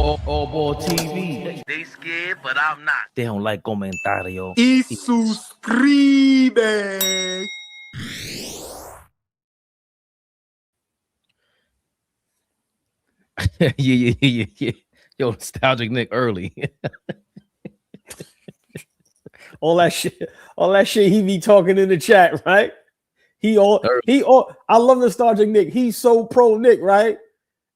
AllBall TV. They scared, but I'm not. They don't like comentario. Y suscribe. Yeah. Yo, nostalgic Nick early. all that shit he be talking in the chat, right? I love nostalgic Nick. He's so pro Nick, right?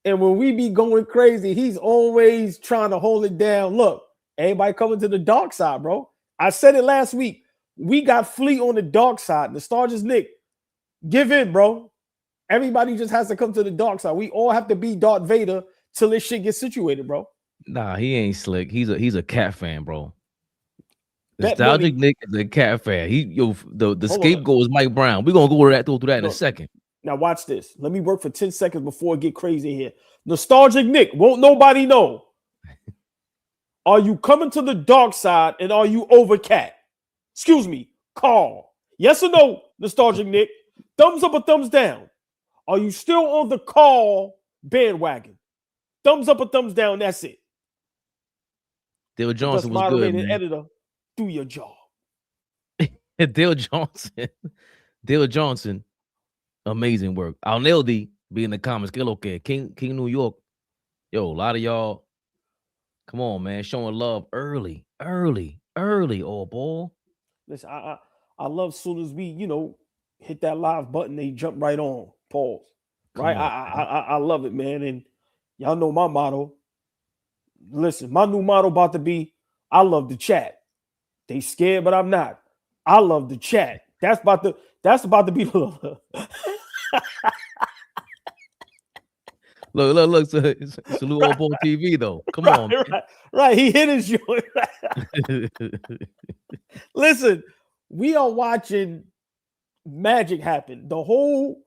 And when we be going crazy, he's always trying to hold it down. Look, everybody coming to the dark side, bro. I said it last week. We got Fleet on the dark side. Nostalgic Nick, give in, bro. Everybody just has to come to the dark side. We all have to be Darth Vader till this shit gets situated, bro. Nah, he ain't slick. He's a cat fan, bro. Nostalgic Nick is a cat fan. The scapegoat is Mike Brown. We're gonna go through that in a second. Now watch this. Let me work for 10 seconds before it get crazy here. Nostalgic Nick, won't nobody know. Are you coming to the dark side and are you over cat? Excuse me, Carl. Yes or no, Nostalgic Nick? Thumbs up or thumbs down? Are you still on the Carl bandwagon? Thumbs up or thumbs down, that's it. Dale Johnson was good, man. Editor, do your job. Dale Johnson, amazing work. Alneldi be in the comments. Que lo que? King New York. Yo, a lot of y'all, come on, man, showing love early. AllBall. Listen, I love soon as we, hit that live button, they jump right on. Pause. Right? I love it, man. And y'all know my motto. Listen, my new motto about to be, I love the chat. They scared, but I'm not. I love the chat. That's about to be the Look. Salute AllBall TV though. Come on. Right. He hit his joint. Listen, we are watching magic happen. The whole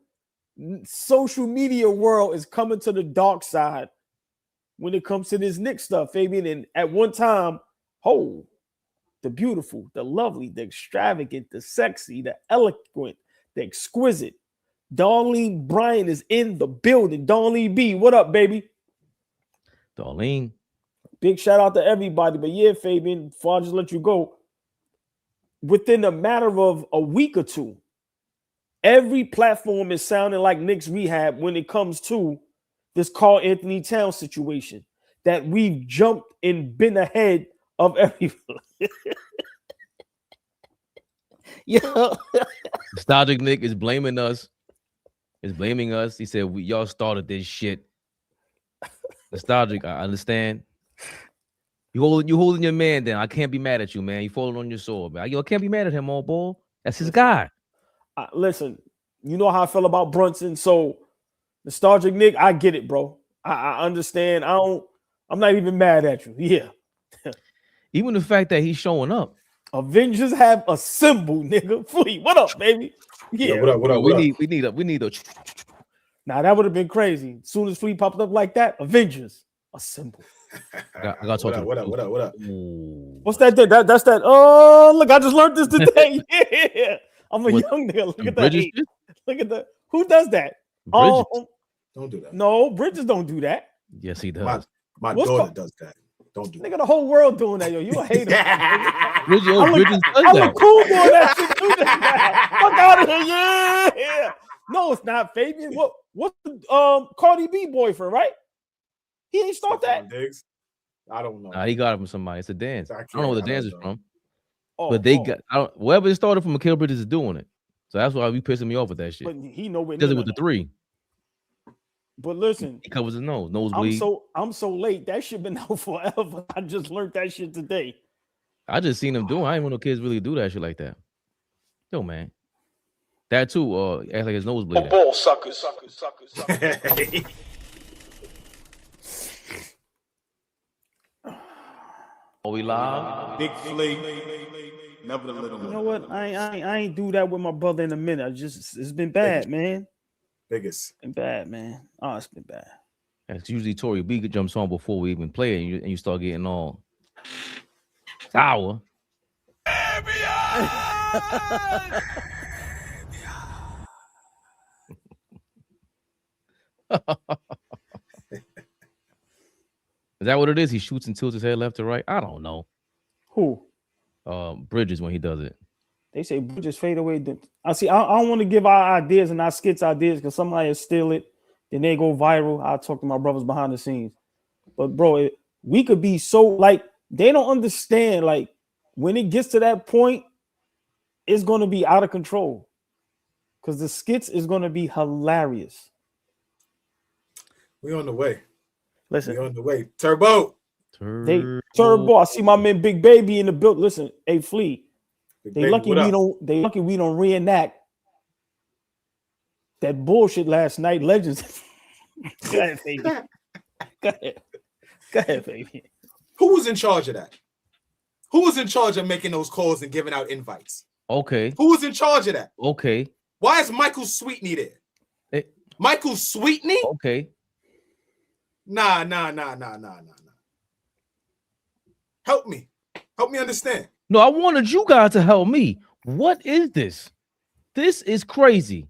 social media world is coming to the dark side when it comes to this Knicks stuff, Fabian. And at one time, the beautiful, the lovely, the extravagant, the sexy, the eloquent, the exquisite Darlene Bryant is in the building. Darlene B, what up, baby? Darlene. Big shout out to everybody. But yeah, Fabian, before I just let you go, within a matter of a week or two, every platform is sounding like Knicks Rehab when it comes to this Karl Anthony Towns situation, that we've jumped and been ahead of everyone. Yeah. Nostalgic Nick is blaming us. He said, y'all started this shit. Nostalgic, I understand. You holding your man down. I can't be mad at you, man. You falling on your sword, man. I can't be mad at him, AllBall. That's his guy. Listen, you know how I feel about Brunson. So, Nostalgic Nick, I get it, bro. I understand. I'm not even mad at you. Yeah. Even the fact that he's showing up. Avengers have a symbol, nigga. Fleet, what up, baby? Yeah. Yo, what up? We need a. Now that would have been crazy. As soon as Fleet popped up like that, Avengers, a symbol. I got to talk. What up? What's that? That's that. Oh, look, I just learned this today. Yeah. I'm a young nigga. Look at that. Look at that. Who does that? Don't do that. No, Bridges don't do that. Yes, he does. My daughter does that. Don't do nigga, the whole world doing that, yo. You a hater. Bridges does that. I'm a cool boy that shit do that. Fuck out of here. Yeah. No, it's not Fabian. What's the Cardi B boyfriend, right? He ain't start that. Diggs? I don't know. Nah, he got it from somebody. It's a dance. I don't know where the dance is from. But wherever it started from, Mikal Bridges is doing it. So that's why we pissing me off with that shit. But he know when does it with the 3. But listen, he covers his nosebleed. I'm so late. That shit been out forever. I just learned that shit today. I just seen him doing. I ain't want no kids really do that shit like that. Yo, man. That too, act like his nose bleeding. Ball suckers. Are we live? Big Flea. Never the little. You know what? I ain't do that with my brother in a minute. It's been bad, man. Biggest. Been bad, man. Oh, it's been bad. It's usually Tory B jumps on before we even play it, and you start getting all sour. Is that what it is? He shoots and tilts his head left to right. I don't know. Who? Bridges when he does it. They say Bridges fade away. I see. I don't want to give our ideas and our skits ideas because somebody will steal it, then they go viral. I'll talk to my brothers behind the scenes. But bro, we could be so like they don't understand. Like when it gets to that point, it's gonna be out of control because the skits is gonna be hilarious. We on the way. Listen, We on the way. Turbo. Turbo. I see my man Big Baby in the build. Listen, hey Flea. Big They baby, lucky what we up? don't. They lucky we don't reenact that bullshit last night. Legends. Go ahead, baby. Go ahead. Go ahead, baby. Who was in charge of that? Who was in charge of making those calls and giving out invites? Okay. Who was in charge of that? Okay. Why is Michael Sweetney there? Hey. Michael Sweetney? Okay. Nah. Help me. Help me understand. No, I wanted you guys to help me. What is this? This is crazy.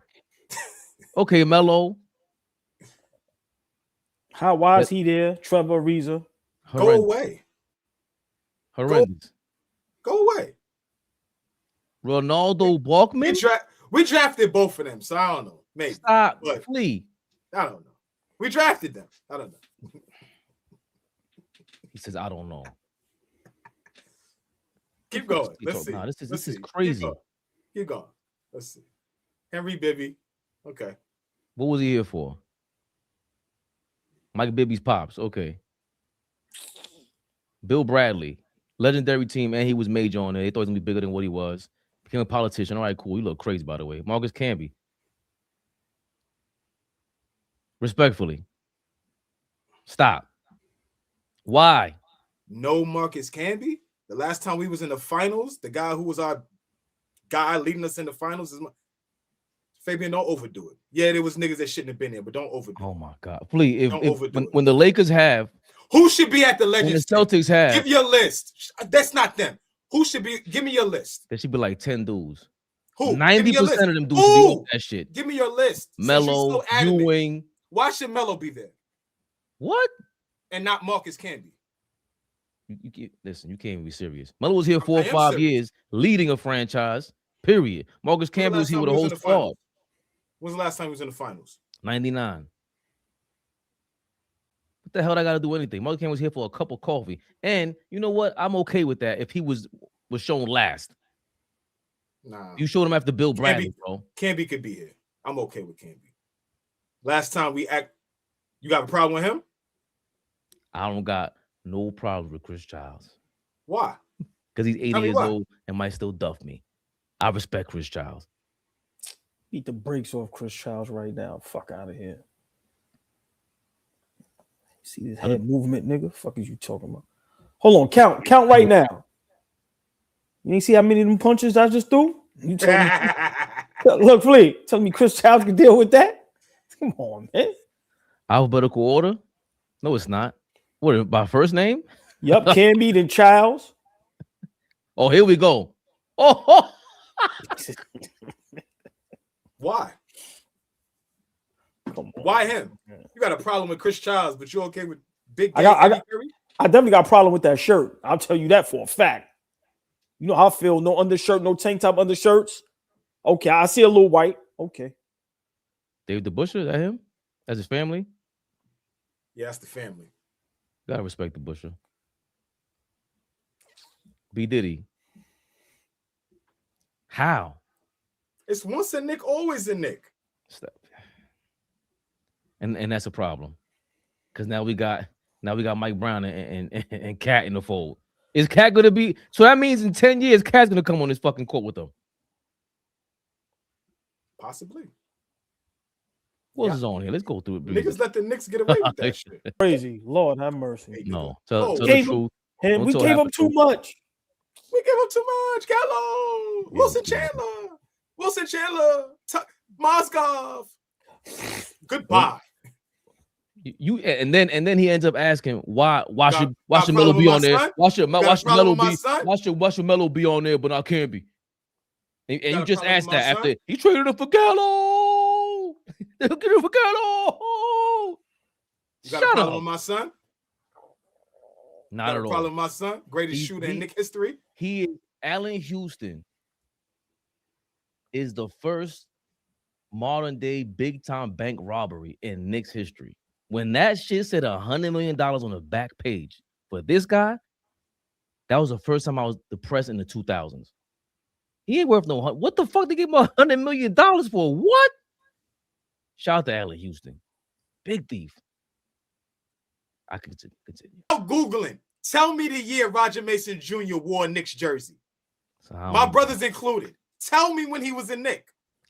Okay, Melo. Why is he there? Trevor Ariza. Go away. Horrendous. Go away. Ronaldo Balkman. We drafted both of them, so I don't know. Maybe. Stop. But Flee. I don't know. We drafted them. I don't know. He says, I don't know. Keep going. Let's see. Nah, this Let's is see. crazy. Keep going. Let's see. Henry Bibby. Okay. What was he here for? Mike Bibby's pops. Okay. Bill Bradley, legendary team, and he was major on it. They thought he was gonna be bigger than what he was. Became a politician. All right, cool. You look crazy, by the way. Marcus Camby. Respectfully. Stop. Why? No Marcus Camby. The last time we was in the finals, the guy who was our guy leading us in the finals is Fabian. Don't overdo it. Yeah, there was niggas that shouldn't have been there, but don't overdo it. Oh my God. Please, Don't when the Lakers have, who should be at the when the Legends? Celtics have, Give your list. That's not them. Who should be? Give me your list. there should be like 10 dudes. Who? 90% Give me your of list. them dudes should be on that shit. Give me your list. Since you're Melo, so adamant. Ewing. Why should Melo be there What? and not Marcus Camby? Listen, you can't even be serious. Melo was here 4 or I am 5 serious. years, leading a franchise, period. Marcus Camby was here with a whole squad. When's the last time he was in the finals? 99. What the hell I got to do anything? Marcus Camby was here for a cup of coffee. And you know what? I'm okay with that if he was shown last. Nah. You showed him after Bill Bradley, bro. Camby could be here. I'm okay with Camby. Last time you got a problem with him? I don't got no problem with Chris Childs. Why? Because he's 80 Tell me years why. old and might still duff me. I respect Chris Childs. Beat the brakes off Chris Childs right now. Fuck out of here. See this head movement, nigga? Fuck is you talking about? Hold on, count right now. You ain't see how many of them punches I just threw? You telling me? Look, Flea, telling me Chris Childs can deal with that? Come on, man. Alphabetical order? No, it's not. What, by first name? Yup, Camby then Childs. Oh, here we go. Oh, Why? Come on. Why him? You got a problem with Chris Childs, but you're okay with Big I Game got- Eddie Curry? I definitely got a problem with that shirt. I'll tell you that for a fact. You know how I feel. No undershirt, no tank top undershirts. Okay, I see a little white. Okay. David DeBuscher, is that him? That's his family? Yeah, that's the family. Gotta respect the Busher. B. Diddy. How? It's once a Nick, always a Nick. Stop. And that's a problem. Because now we got Mike Brown and Cat in the fold. Is Cat gonna be so that means in 10 years, Cat's gonna come on this fucking court with them? Possibly. What's is on here? Let's go through it. Niggas let the Knicks get away with that shit. Crazy. Lord have mercy. No, tell the Gave truth. And Don't we tell gave half him the too truth. much. We give him too much. Gallo. Wilson Chandler. Mozgov. Goodbye. You and then he ends up asking why should got Melo problem be with on my there? son? Why should problem Melo with my be? son? Why should Melo be on there but I can't be? And you got a just problem asked with my that after son? he traded him for Gallo. They get him for Gallo. You got Shut a problem up. with my son? Not Got at a all. problem, my son. Greatest shooter in Knicks history. He is Allen Houston is the first modern day big time bank robbery in Knicks history. When that shit said $100 million on the back page for this guy, that was the first time I was depressed in the 2000s. He ain't worth no. What the fuck they give him $100 million for? What? Shout out to Allen Houston, big thief. I can continue. Googling. Tell me the year Roger Mason Jr. wore a Knicks jersey. So My brothers included. Tell me when he was a Knick.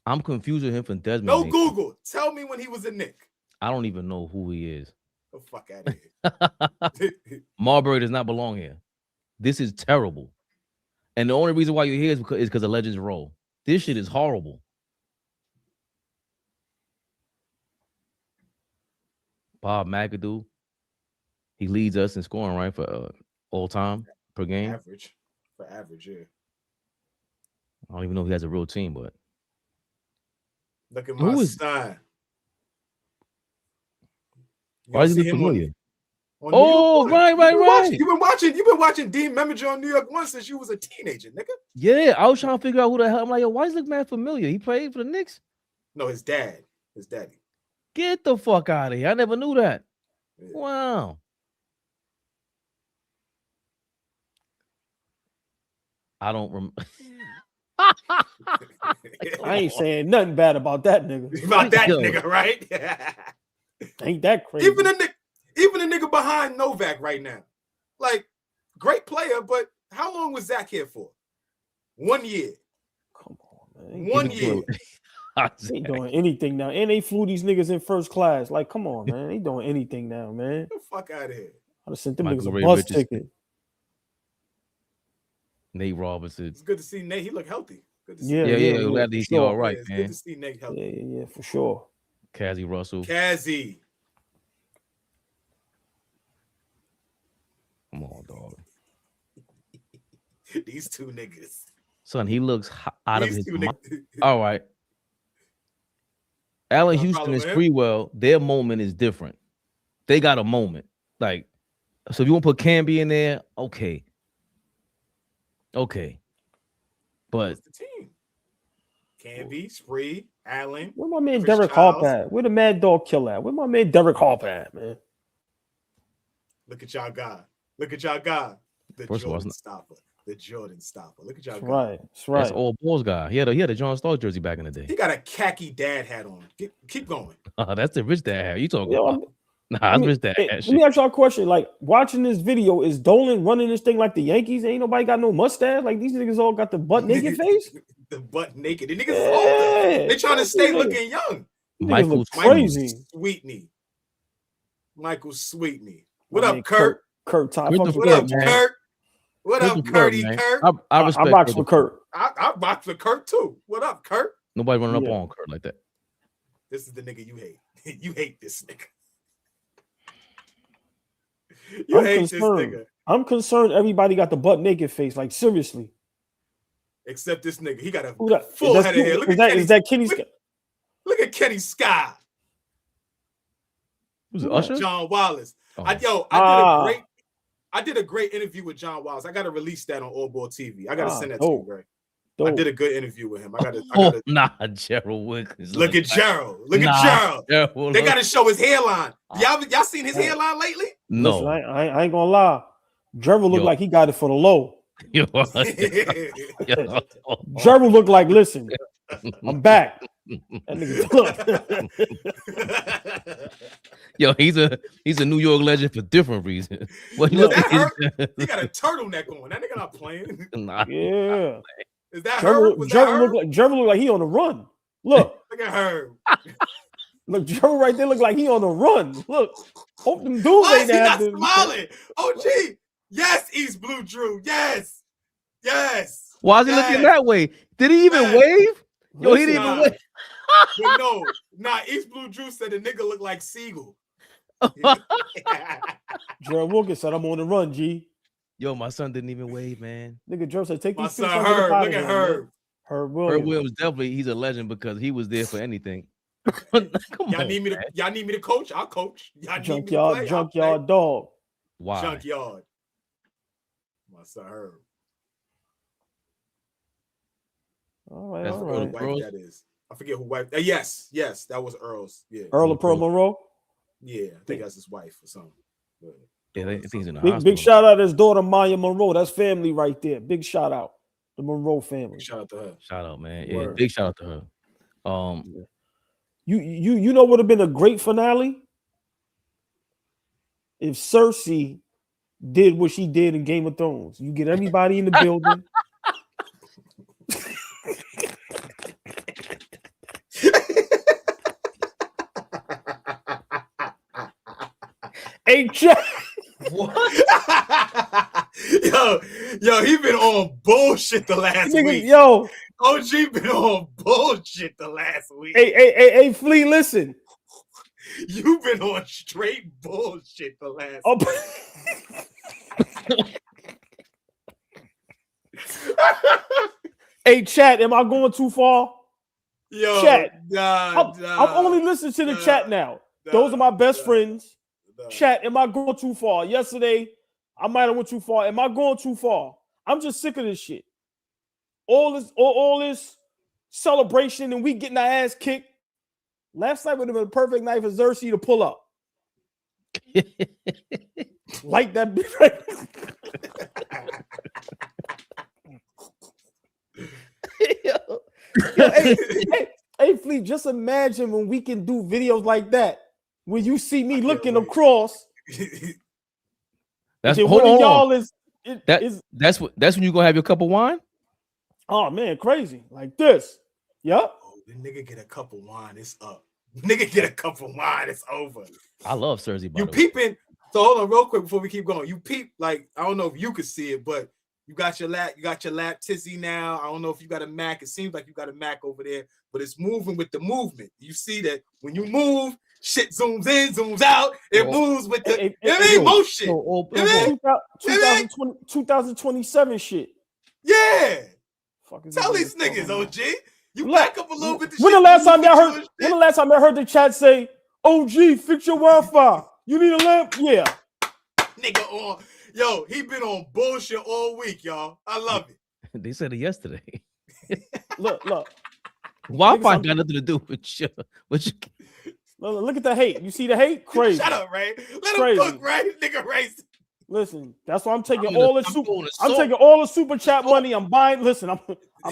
I'm confused with him from Desmond. No Google. Tell me when he was a Knick. I don't even know who he is. The fuck out of here. Marbury does not belong here. This is terrible. And the only reason why you're here is because of Legends Roll. This shit is horrible. Bob McAdoo. He leads us in scoring, right, for all time per game. Average. For average, yeah. I don't even know if he has a real team, but look at my son. Why does he look familiar? On right. You've been watching Dean Meminger on New York One since you was a teenager, nigga. Yeah, I was trying to figure out who the hell. I'm like, yo, why does he look mad familiar? He played for the Knicks? No, his daddy. Get the fuck out of here. I never knew that. Yeah. Wow. I don't remember. I ain't saying nothing bad about that nigga. About that nigga, right? Ain't that crazy? Even a nigga behind Novak right now. Like, great player, but how long was Zach here for? 1 year. Come on, man. 1 year. They ain't doing anything now. And they flew these niggas in first class. Like, come on, man. They doing anything now, man. Get the fuck out of here. I'd have sent them Michael niggas Ray a bus Richardson. ticket. Nate Robinson. It's good to see Nate. He look healthy. Good to see Yeah. Glad to see all right, it's man. good to see Nate healthy. Yeah, for sure. Cassie Russell. Cassie. Come on, dog. These two niggas. Son, he looks out of These his two mind. niggas. All right. Allen No Houston problem, and man. Sprewell, their moment is different. They got a moment. Like, so if you want to put Camby in there, okay. But What's the team? Canby, Spree, Allen. Where my man Chris Derek Childs. Harp at? Where the Mad Dog Killer at? Where my man Derek Harp at, man? Look at y'all guy. The First of all, Jordan stopper. The Jordan stopper. Look at y'all That's guy. right. That's right. that's all Bulls guy. He had a John Starks jersey back in the day. He got a khaki dad hat on. Keep going. That's the rich dad hat. You talking Yo, about? Nah, that's rich dad hat Let shit. me ask y'all a question. Like, watching this video, is Dolan running this thing like the Yankees? Ain't nobody got no mustache? Like, these niggas all got the butt naked face? The butt naked. The niggas is older. They trying to stay looking young. Michael Look crazy. Michael Sweetney. What My up, man Kurt? Kurt Ty. Kurt Fuck the with What Kurt, up, man. Kurt? What up, Kurt the Curdy? man. Kurt? I respect I box Kurt. for Kurt. I box for Kurt too. What up, Kurt? Nobody running up Yeah. on Kurt like that. This is the nigga you hate. You hate this nigga. You I'm hate concerned. this nigga. I'm concerned everybody got the butt naked face. Like, seriously. Except this nigga. He got a Who that? full That's head of hair. Kenny- Look is at that- Kenny. is that Kenny? Look at Kenny Sky. Who's it, Usher? John Wallace. Oh. I did a great interview with John Wallace. I gotta release that on AllBall TV. I gotta send that to dope. you, right? Dope. I did a good interview with him. I gotta Nah, Gerald Wilkins. look at Gerald. Look Nah, at Gerald. Gerald They look- gotta show his hairline. Y'all seen his hairline lately? No. Listen, I ain't gonna lie. Trevor look Yo. like he got it for the low. Yo. Trevor look like, listen, I'm back. That nigga look. Yo, he's a New York legend for different reasons. What Yo, look that at He got a turtleneck on. That nigga not playing. Nah. Yeah. Is that Trevor, her? Was that her? Trevor look like he on the run. Look. Look at her. Look, Trevor right there look like he on the run. Look. Hope them dudes Why is ain't he not there. smiling? Oh, gee. Yes, East Blue Drew. Yes. Yes. Why is he looking that way? Did he even wave? Yo, he didn't even Nah. wave. But East Blue Drew said the nigga looked like Siegel. Gerald Wilkins said, I'm on the run, G. Yo, my son didn't even wave, man. Nigga, Gerald said, take My these pictures son out of the Herb. pot Look at again, Herb. man. Herb Herb Williams. Williams definitely he's a legend because he was there for anything. Come Y'all on, need me to coach? I'll coach. Y'all need me to play? Junkyard dog. Why? Junkyard. My son Herb. All right, That's all Earl right. Wife Earls? that is. I forget who wife. Yes, that was Earl's. Yeah, Earl of Pearl Monroe. yeah. I think that's his wife or something. But, Yeah, I think he's in the Big hospital. shout out to his daughter Maya Monroe. That's family right there. Big shout out the Monroe family. shout out to her. Shout out, man. Word. Yeah, big shout out to her. You know what would have been a great finale if Cersei did what she did in Game of Thrones. You get everybody in the building. Hey, Jack. What? yo, he been on bullshit the last week. Yo, OG been on bullshit the last week. Hey, Flea, listen. You've been on straight bullshit the last week. Hey, chat, am I going too far? Yo, chat. I'm only listening to the chat now. Those are my best friends. Chat, am I going too far? Yesterday, I might have went too far. Am I going too far? I'm just sick of this shit. All this celebration and we getting our ass kicked. Last night would have been a perfect night for Xerxes to pull up. Like that bitch right. Hey, Fleet, just imagine when we can do videos like that. When you see me looking across, that's one of y'all is that's when you gonna have your cup of wine. Oh man, crazy like this. Yep. Oh, the nigga get a cup of wine, it's up. Nigga get a cup of wine, it's over. I love Cersei. You peeping? So hold on, real quick before we keep going. You peep like I don't know if you could see it, but you got your lap tizzy now. I don't know if you got a Mac. It seems like you got a Mac over there, but it's moving with the movement. You see that when you move. Shit zooms in, zooms out. It moves with the motion. 2027 shit. Yeah. Tell these niggas, OG. You back up a little bit. When the last time y'all heard the chat say, OG, fix your Wi-Fi. You need a lamp? Yeah. Nigga on. Yo, he been on bullshit all week, y'all. I love it. They said it yesterday. Look. Wi-Fi got nothing to do with you. Look at the hate. You see the hate? Crazy. Shut up, Ray. Let him cook, Ray. Nigga, Ray. Listen, that's why I'm taking all the super chat money. I'm buying. Listen, I'm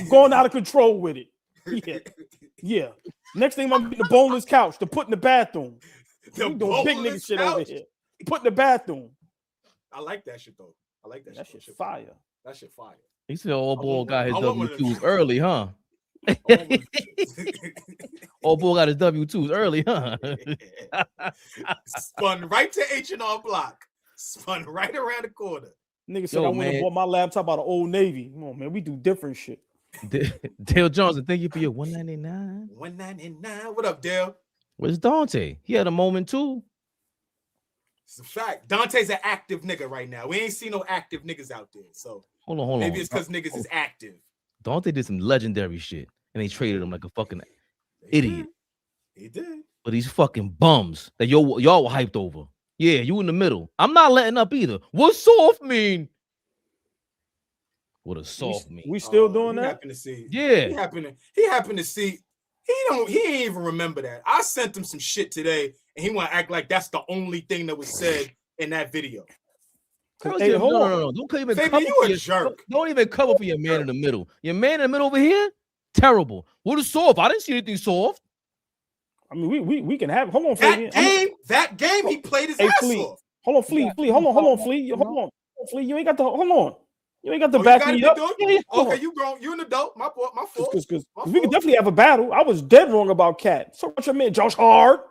going out of control with it. Yeah. Next thing I'm getting the boneless couch to put in the bathroom. We doing big nigga shit over here. Put in the bathroom. I like that shit though. I like that. That shit fire. That shit fire. He said old boy got his W2s early, huh? Old boy got his W2s early, huh? Spun right to H&R Block. Spun right around the corner. Nigga said I went and bought my laptop out of Old Navy. Come on, man. We do different shit. Dale Johnson, thank you for your $199. $199. What up, Dale? Where's Dante? He had a moment too. It's a fact. Dante's an active nigga right now. We ain't seen no active niggas out there. So hold on. Maybe it's because niggas is active. Dante did some legendary shit, and they traded him like a fucking idiot. He did. But these fucking bums that y'all were hyped over. Yeah, you in the middle. I'm not letting up either. What soft mean? What a soft mean? We still doing that? Happened to see. Yeah. He happened to see. He ain't even remember that. I sent him some shit today, and he want to act like that's the only thing that was said in that video. Hey, no. Don't even Fabian, you a jerk. Don't even cover for your man in the middle. Your man in the middle over here, terrible. What is soft? I didn't see anything soft. I mean, we can have. Hold on, Fabian. That game, he played his ass off. Hold on, Flea. Hold on, Flea. Hold on, Flea. You ain't got the. Hold on. You ain't got the back me up. Okay, you grown. You an adult. My fault. Because we can definitely have a battle. I was dead wrong about Cat. So what's your man, Josh Hard?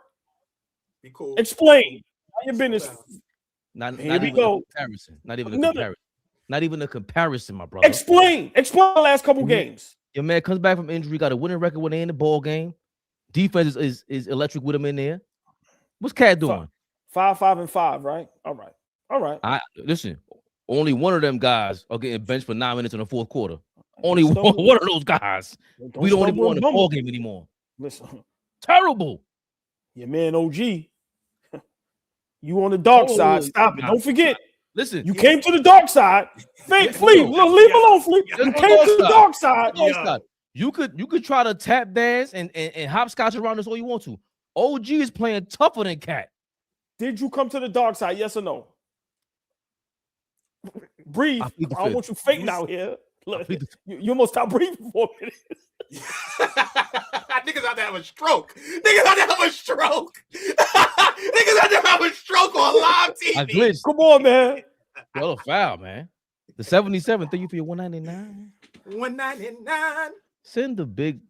Be cool. Explain. How your business. Not even a comparison. Not even a comparison. Not even a comparison, my brother. Explain the last couple games. Your man comes back from injury, got a winning record when they in the ball game. Defense is electric with him in there. What's Cat doing? 5-5-5, right? All right. Listen. Only one of them guys are getting benched for 9 minutes in the fourth quarter. Only one of those guys. We don't even want the ball game anymore. Listen, terrible. Your man OG, you on the dark side. Stop it. Don't forget. Listen, You came to the dark side. Flea, leave alone, Flea. You came to the dark side. You could try to tap dance and hopscotch around this all you want to. OG is playing tougher than Cat. Did you come to the dark side? Yes or no? Breathe. I don't want you faking out here. Look, you almost stopped breathing for a minute. Niggas out there have a stroke. Niggas out there have a stroke. Niggas out there have a stroke on live TV. I glitched. Come on, man. What a foul, man. The 77. Thank you for your 199. 199. Send the big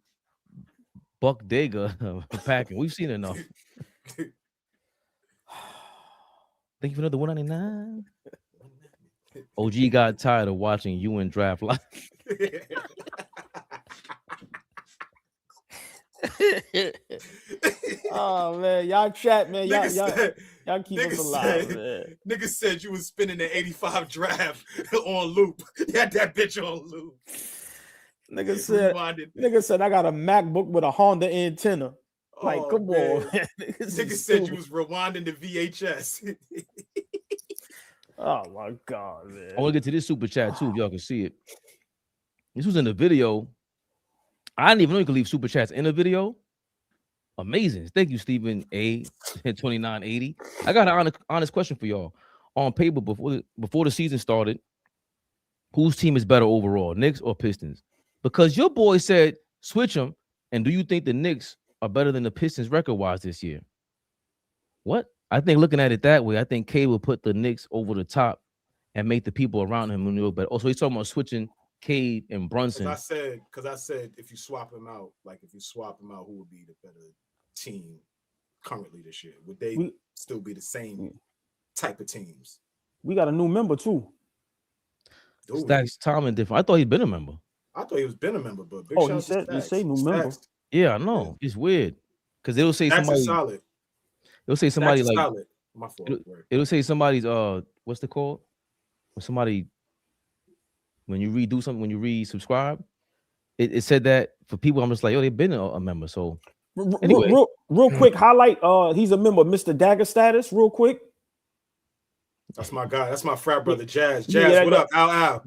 Buck Dega packing. We've seen enough. Thank you for another 199. OG got tired of watching you in draft live. Oh man, y'all chat, man. Y'all keep us alive, man. Niggas said you was spinning the 85 draft on loop. You had that bitch on loop. Nigga said I got a MacBook with a Honda antenna. Like, come on. Nigga said you was rewinding the VHS. Oh my God, man. I want to get to this super chat too, if y'all can see it. This was in the video. I didn't even know you could leave super chats in the video. Amazing. Thank you, Stephen A. 2980. I got an honest question for y'all. On paper, before the season started, whose team is better overall, Knicks or Pistons? Because your boy said switch them. And do you think the Knicks are better than the Pistons record-wise this year? What? I think looking at it that way, I think Cade will put the Knicks over the top and make the people around him look better. Also, he's talking about switching Cade and Brunson. Because I said if you swap him out, who would be the better team currently this year? Would they still be the same type of teams? We got a new member too. Stacks Tomlin different. I thought he'd been a member. I thought he was been a member, but he said new member. Yeah, I know. Yeah. It's weird because it'll say Stacks somebody solid. It'll say somebody like solid. My fault. It'll say somebody's what's it called? When somebody when you redo something, when you resubscribe, it said that for people. I'm just like, they've been a member. So anyway, real quick highlight. He's a member, Mr. Dagger status. Real quick. That's my guy. That's my frat brother, Jazz. Jazz, what up? Ow.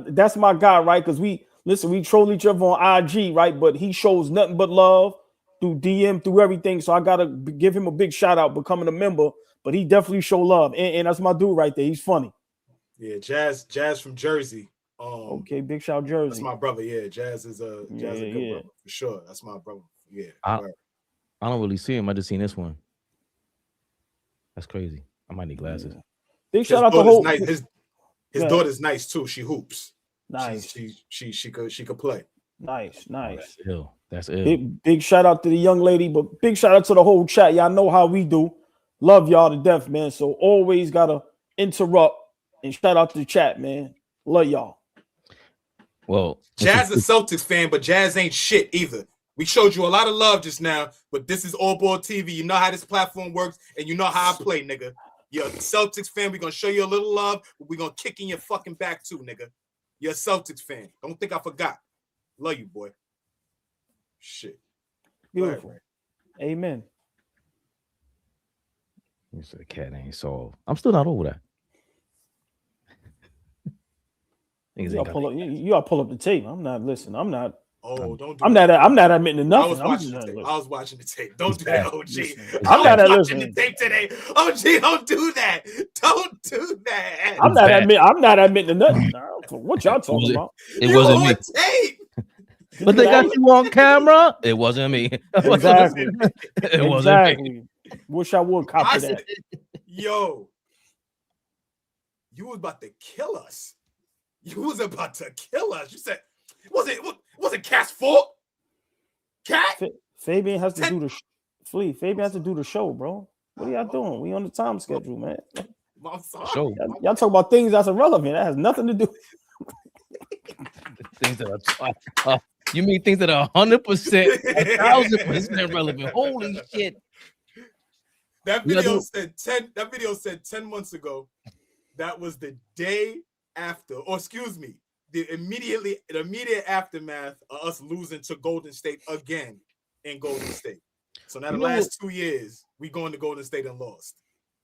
That's my guy, right? Because we troll each other on IG, right? But he shows nothing but love through DM, through everything. So I gotta give him a big shout out becoming a member. But he definitely show love, and that's my dude right there. He's funny. Yeah, Jazz from Jersey. Okay, big shout Jersey. That's my brother. Yeah, Jazz is a good brother for sure. That's my brother. Yeah. I don't really see him. I just seen this one. That's crazy. I might need glasses. Big shout out to whole. His daughter's nice too. She hoops. Nice. She could play. Nice. That's it. Big shout out to the young lady, but big shout out to the whole chat. Y'all know how we do. Love y'all to death, man. So always gotta interrupt and shout out to the chat, man. Love y'all. Well, Jazz is a Celtics fan, but Jazz ain't shit either. We showed you a lot of love just now, but this is AllBall TV. You know how this platform works, and you know how I play, nigga. You're a Celtics fan. We're gonna show you a little love, but we're gonna kick in your fucking back too, nigga. You're a Celtics fan. Don't think I forgot. Love you, boy. Shit. Beautiful. Right. Amen. You said the cat ain't solved. I'm still not over that. You gotta pull up the tape. I'm not listening. I'm not. Oh, don't do I'm that. I'm not admitting to nothing. I was watching the tape. Don't do that, OG. I'm not watching the tape today. OG, don't do that. Don't do that. I'm not admitting to nothing. What y'all talking about? It wasn't me. Tape. But they got you on camera. It wasn't me. Exactly. It wasn't me. Wish I would copy that. Yo, you was about to kill us. You was about to kill us. You said, was it Cat's fault? Cat? Fabian has to do the Flea. Fabian has to do the show, bro. What are y'all doing? We on the time schedule, man. Show. Y'all talk about things that's irrelevant. That has nothing to do. Things that are you mean things that are 100%, 1,000% relevant? Holy shit! That video said 10 months ago. That was the day after, or excuse me, the immediate aftermath of us losing to Golden State again in Golden State. So now the last 2 years, we going to Golden State and lost.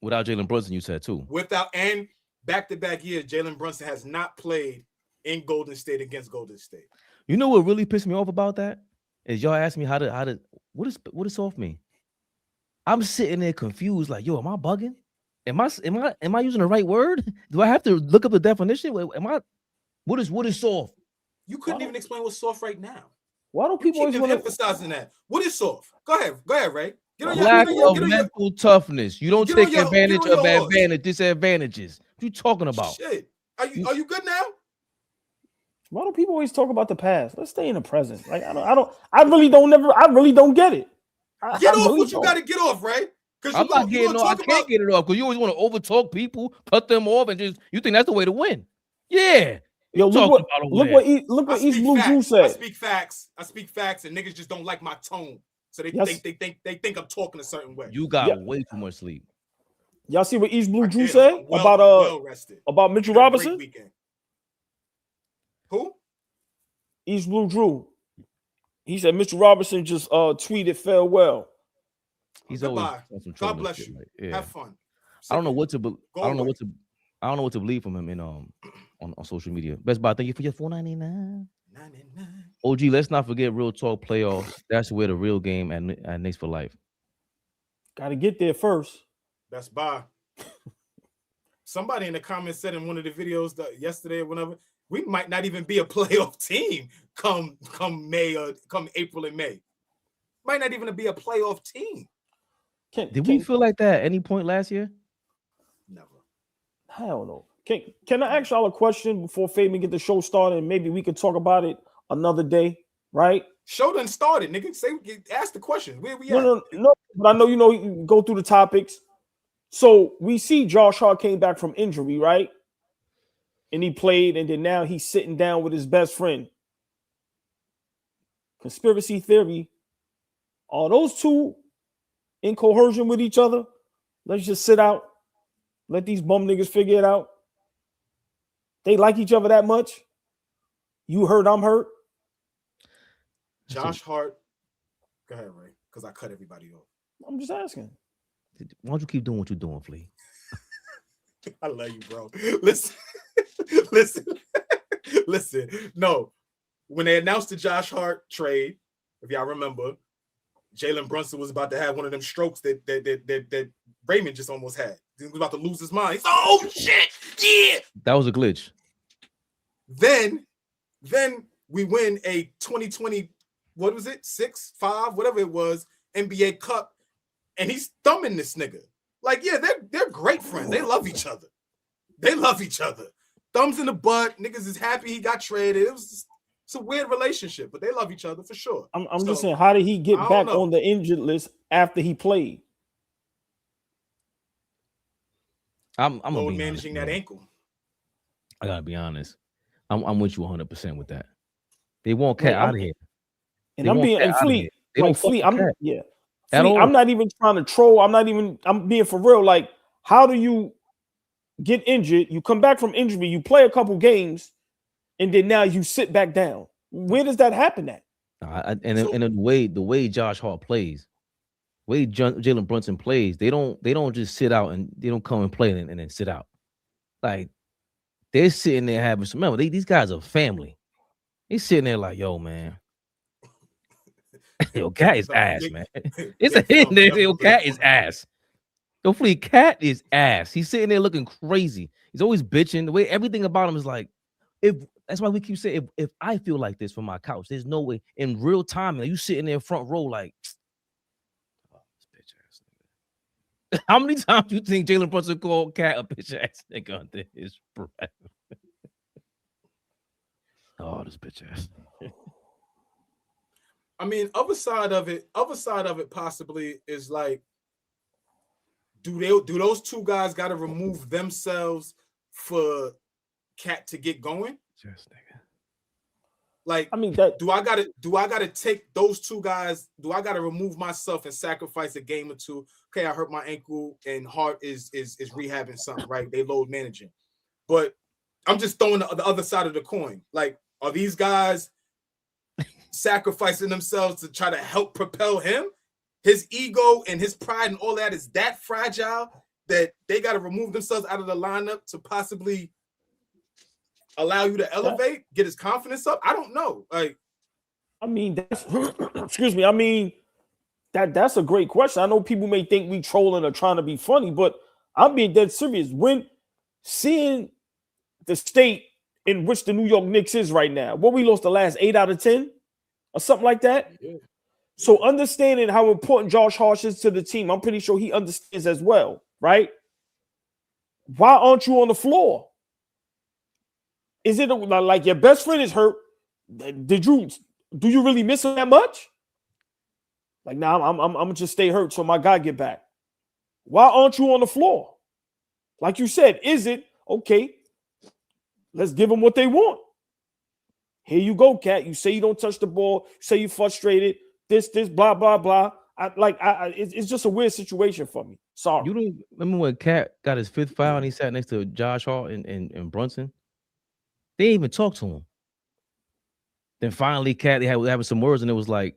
Without Jalen Brunson, you said too. And back-to-back years, Jalen Brunson has not played in Golden State against Golden State. You know what really pissed me off about that? Is y'all ask me what does soft mean? I'm sitting there confused, like, yo, am I bugging? Am I using the right word? Do I have to look up the definition? What is soft? You couldn't even explain what's soft right now. Why don't people always want to emphasizing that? What is soft? Go ahead, Ray. Lack of mental toughness. You don't take advantage of disadvantages. What you talking about? Shit. Are you good now? Why do people always talk about the past? Let's stay in the present. Like I really don't get it. Get off what you got to get off, right? I'm not getting off. I can't get it off because you always want to overtalk people, cut them off, and you think that's the way to win. Yeah. Yo, look what East Blue Drew said. I speak facts, and niggas just don't like my tone, so they think I'm talking a certain way. You got way too much sleep. Y'all see what East Blue Drew said about Mitchell Robinson? Who? East Blue Drew. He said Mitchell Robinson just tweeted farewell. He's Goodbye. always God bless you. Have fun. I don't know what to believe from him in on social media. Best Buy, thank you for your $4.99. OG, let's not forget Real Talk playoffs. That's where the real game at Knicks for life. Got to get there first. Best Buy. Somebody in the comments said in one of the videos yesterday or whenever, we might not even be a playoff team come May or come April and May. Might not even be a playoff team. Did we feel like that at any point last year? Never. Hell no. Can I ask y'all a question before Fabian get the show started? And maybe we could talk about it another day, right? Show done started, nigga. Ask the question. Where we at? No. But I know you go through the topics. So we see Josh Hart came back from injury, right? And he played, and then now he's sitting down with his best friend. Conspiracy theory. Are those two in coercion with each other? Let's just sit out. Let these bum niggas figure it out. They like each other that much? You hurt, I'm hurt. Josh Hart. Go ahead, Ray, because I cut everybody off. I'm just asking. Why don't you keep doing what you're doing, Flea? I love you, bro. Listen. No, when they announced the Josh Hart trade, if y'all remember, Jalen Brunson was about to have one of them strokes that Raymond just almost had. He was about to lose his mind. He's like, oh shit, yeah. That was a glitch. Then we win a 2020, what was it, 6-5, whatever it was, NBA Cup, and he's thumbing this nigga. Like, yeah, they're great friends. They love each other. Thumbs in the butt. Niggas is happy he got traded. It's a weird relationship, but they love each other for sure. I'm just saying, how did he get back on the injured list after he played? I'm managing that ankle. I gotta be honest. I'm with you 100% with that. They want Cat out of here. And I'm being Flea. Like Flea, I'm not even trying to troll. I'm being for real. Like, how do you get injured? You come back from injury, you play a couple games, and then now you sit back down. Where does that happen at? And the way Josh Hart plays, the way Jalen Brunson plays, they don't just sit out and they don't come and play and then sit out. Like, they're sitting there having some. Remember, these guys are family. They sitting there like, yo, man. Yo, Cat is ass, man. It's a hit there. Yo, Cat is ass. Yo, Flea, Cat is ass. He's sitting there looking crazy. He's always bitching. The way everything about him is like, that's why we keep saying, if I feel like this from my couch, there's no way in real time. You sitting there front row like, oh, this bitch ass nigga. How many times do you think Jalen Brunson called Cat a bitch ass nigga under his breath? Oh, this bitch ass. I mean, other side of it possibly is like, do those two guys got to remove themselves for Cat to get going? Just nigga. Like, I mean, do I gotta take those two guys? Do I gotta remove myself and sacrifice a game or two? Okay, I hurt my ankle and Hart is rehabbing something, right? They load managing, but I'm just throwing the other side of the coin. Like, are these guys sacrificing themselves to try to help propel him? His ego and his pride and all that is that fragile that they got to remove themselves out of the lineup to possibly allow you to elevate, get his confidence up? I don't know. Like, I mean, that's excuse me. I mean, that's a great question. I know people may think we trolling or trying to be funny, but I'm being dead serious. When seeing the state in which the New York Knicks is right now, what we lost the last 8 out of 10 or something like that. yeah. So understanding how important Josh Hart is to the team, I'm pretty sure he understands as well, right? Why aren't you on the floor? Is it like your best friend is hurt? Do you really miss him that much? Like, now I'm gonna just stay hurt so my guy get back. Why aren't you on the floor? Like you said, is it okay? Let's give them what they want. Here you go, Cat. You say you don't touch the ball. You say you're frustrated. This, blah, blah, blah. It's just a weird situation for me. Sorry. You don't remember when Cat got his 5th foul and he sat next to Josh Hart and Brunson? They didn't even talk to him. Then finally, Cat, they had having some words, and it was like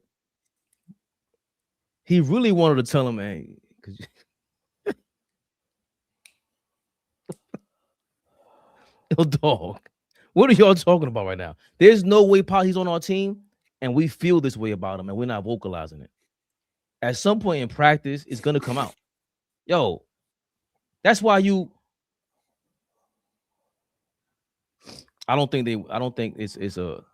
he really wanted to tell him, "Hey, yo, dog, what are y'all talking about right now? There's no way he's on our team, and we feel this way about him, and we're not vocalizing it. At some point in practice, it's gonna come out. Yo, that's why I don't think it's a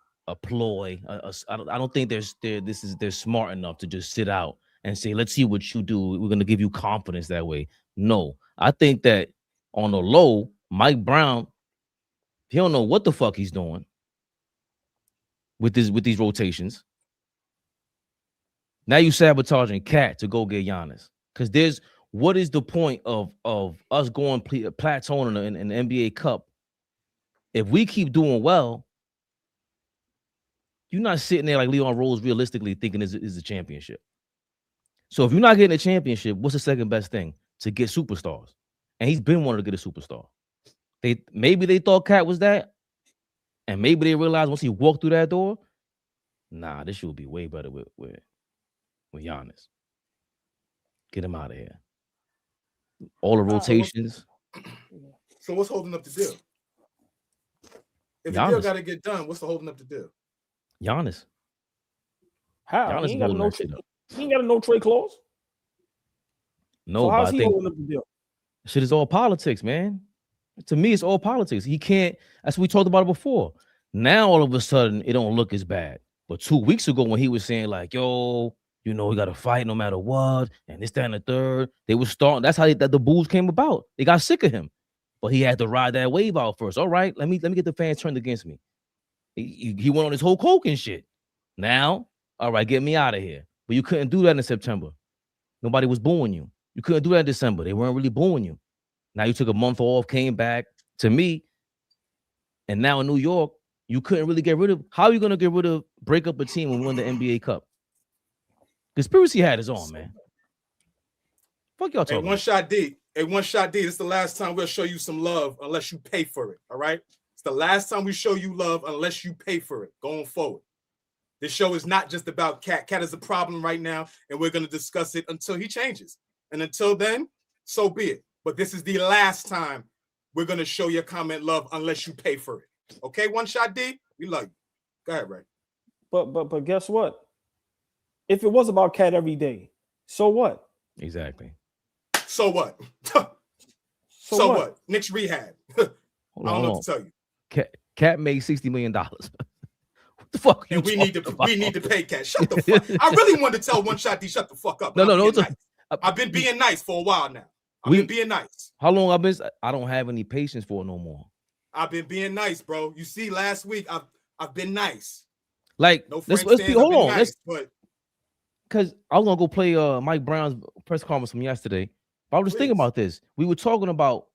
ploy. I don't think they're smart enough to just sit out and say, let's see what you do. We're gonna give you confidence that way. No, I think that on the low, Mike Brown, he don't know what the fuck he's doing with these rotations. Now you sabotaging Cat to go get Giannis. Because what is the point of us going plateauing in the NBA Cup? If we keep doing well, you're not sitting there like Leon Rose realistically thinking is a championship. So if you're not getting a championship, what's the second best thing? To get superstars. And he's been wanting to get a superstar. Maybe they thought Cat was that, and maybe they realized once he walked through that door, nah, this shit would be way better with Giannis. Get him out of here. All the rotations. So what's holding up the deal? If Giannis. the deal got to get done, what's the holding up the deal? Giannis. How? Giannis He ain't got a no trade clause. No, so but how's I he think holding up the deal? shit is all politics, man. To me, it's all politics. He can't. That's what we talked about it before. Now all of a sudden, it don't look as bad. But 2 weeks ago, when he was saying like, "Yo, we got to fight no matter what," and this, that, and the third, they were starting. That's how the Bulls came about. They got sick of him, but he had to ride that wave out first. All right, let me get the fans turned against me. He went on his whole coke and shit. Now, all right, get me out of here. But you couldn't do that in September. Nobody was booing you. You couldn't do that in December. They weren't really booing you. Now you took a month off, came back to me, and now in New York, you couldn't really get rid of. How are you going to break up a team and win the NBA Cup? Conspiracy hat is on, man. Fuck y'all talking. One shot D. This is the last time we'll show you some love unless you pay for it. All right. It's the last time we show you love unless you pay for it going forward. This show is not just about Cat. Cat is a problem right now, and we're going to discuss it until he changes. And until then, so be it. But this is the last time we're going to show your comment love unless you pay for it. Okay, One Shot D, we love you. Go ahead, Ray. But guess what? If it was about Cat every day, so what? Exactly. So what? so what? Knicks Rehab. I don't know what to tell you. Cat made $60 million. What the fuck? And we need to pay Cat. Shut the fuck. I really wanted to tell One Shot D shut the fuck up. No. I've been being nice for a while now. I've been being nice. How long I've been? I don't have any patience for it no more. I've been being nice, bro. You see, last week I've been nice. Like, no, let's be, hold on. Nice, because I was gonna go play Mike Brown's press conference from yesterday. But I was just thinking about this. We were talking about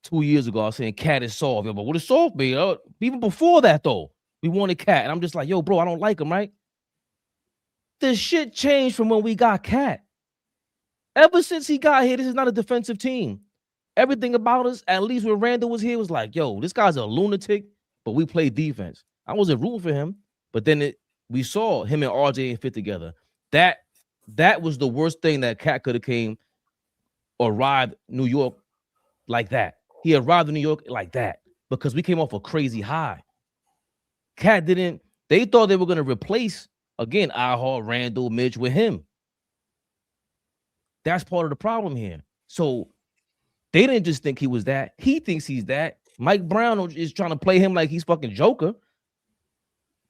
2 years ago. I was saying Cat is soft. Yo, but what is soft be? Even before that, though, we wanted Cat, and I'm just like, yo, bro, I don't like him, right? The shit changed from when we got Cat. Ever since he got here, this is not a defensive team. Everything about us, at least when Randall was here, was like, yo, this guy's a lunatic, but we play defense. I wasn't rooting for him, but then we saw him and RJ fit together. That was the worst thing that Cat could have came arrived New York like that. He arrived in New York like that because we came off a crazy high. Cat didn't. They thought they were going to replace, again, Ihart, Randall, Mitch with him. That's part of the problem here. So they didn't just think he was that. He thinks he's that. Mike Brown is trying to play him like he's fucking Joker.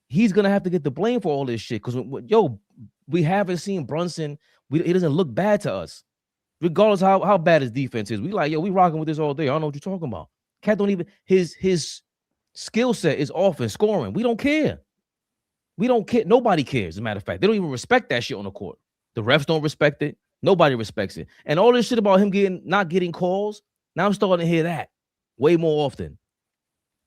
He's going to have to get the blame for all this shit because, yo, we haven't seen Brunson. It doesn't look bad to us. Regardless how bad his defense is. We like, yo, we rocking with this all day. I don't know what you're talking about. Cat don't even, his skill set is offense, scoring. We don't care. We don't care. Nobody cares, as a matter of fact. They don't even respect that shit on the court. The refs don't respect it. Nobody respects it. And all this shit about him not getting calls, now I'm starting to hear that way more often.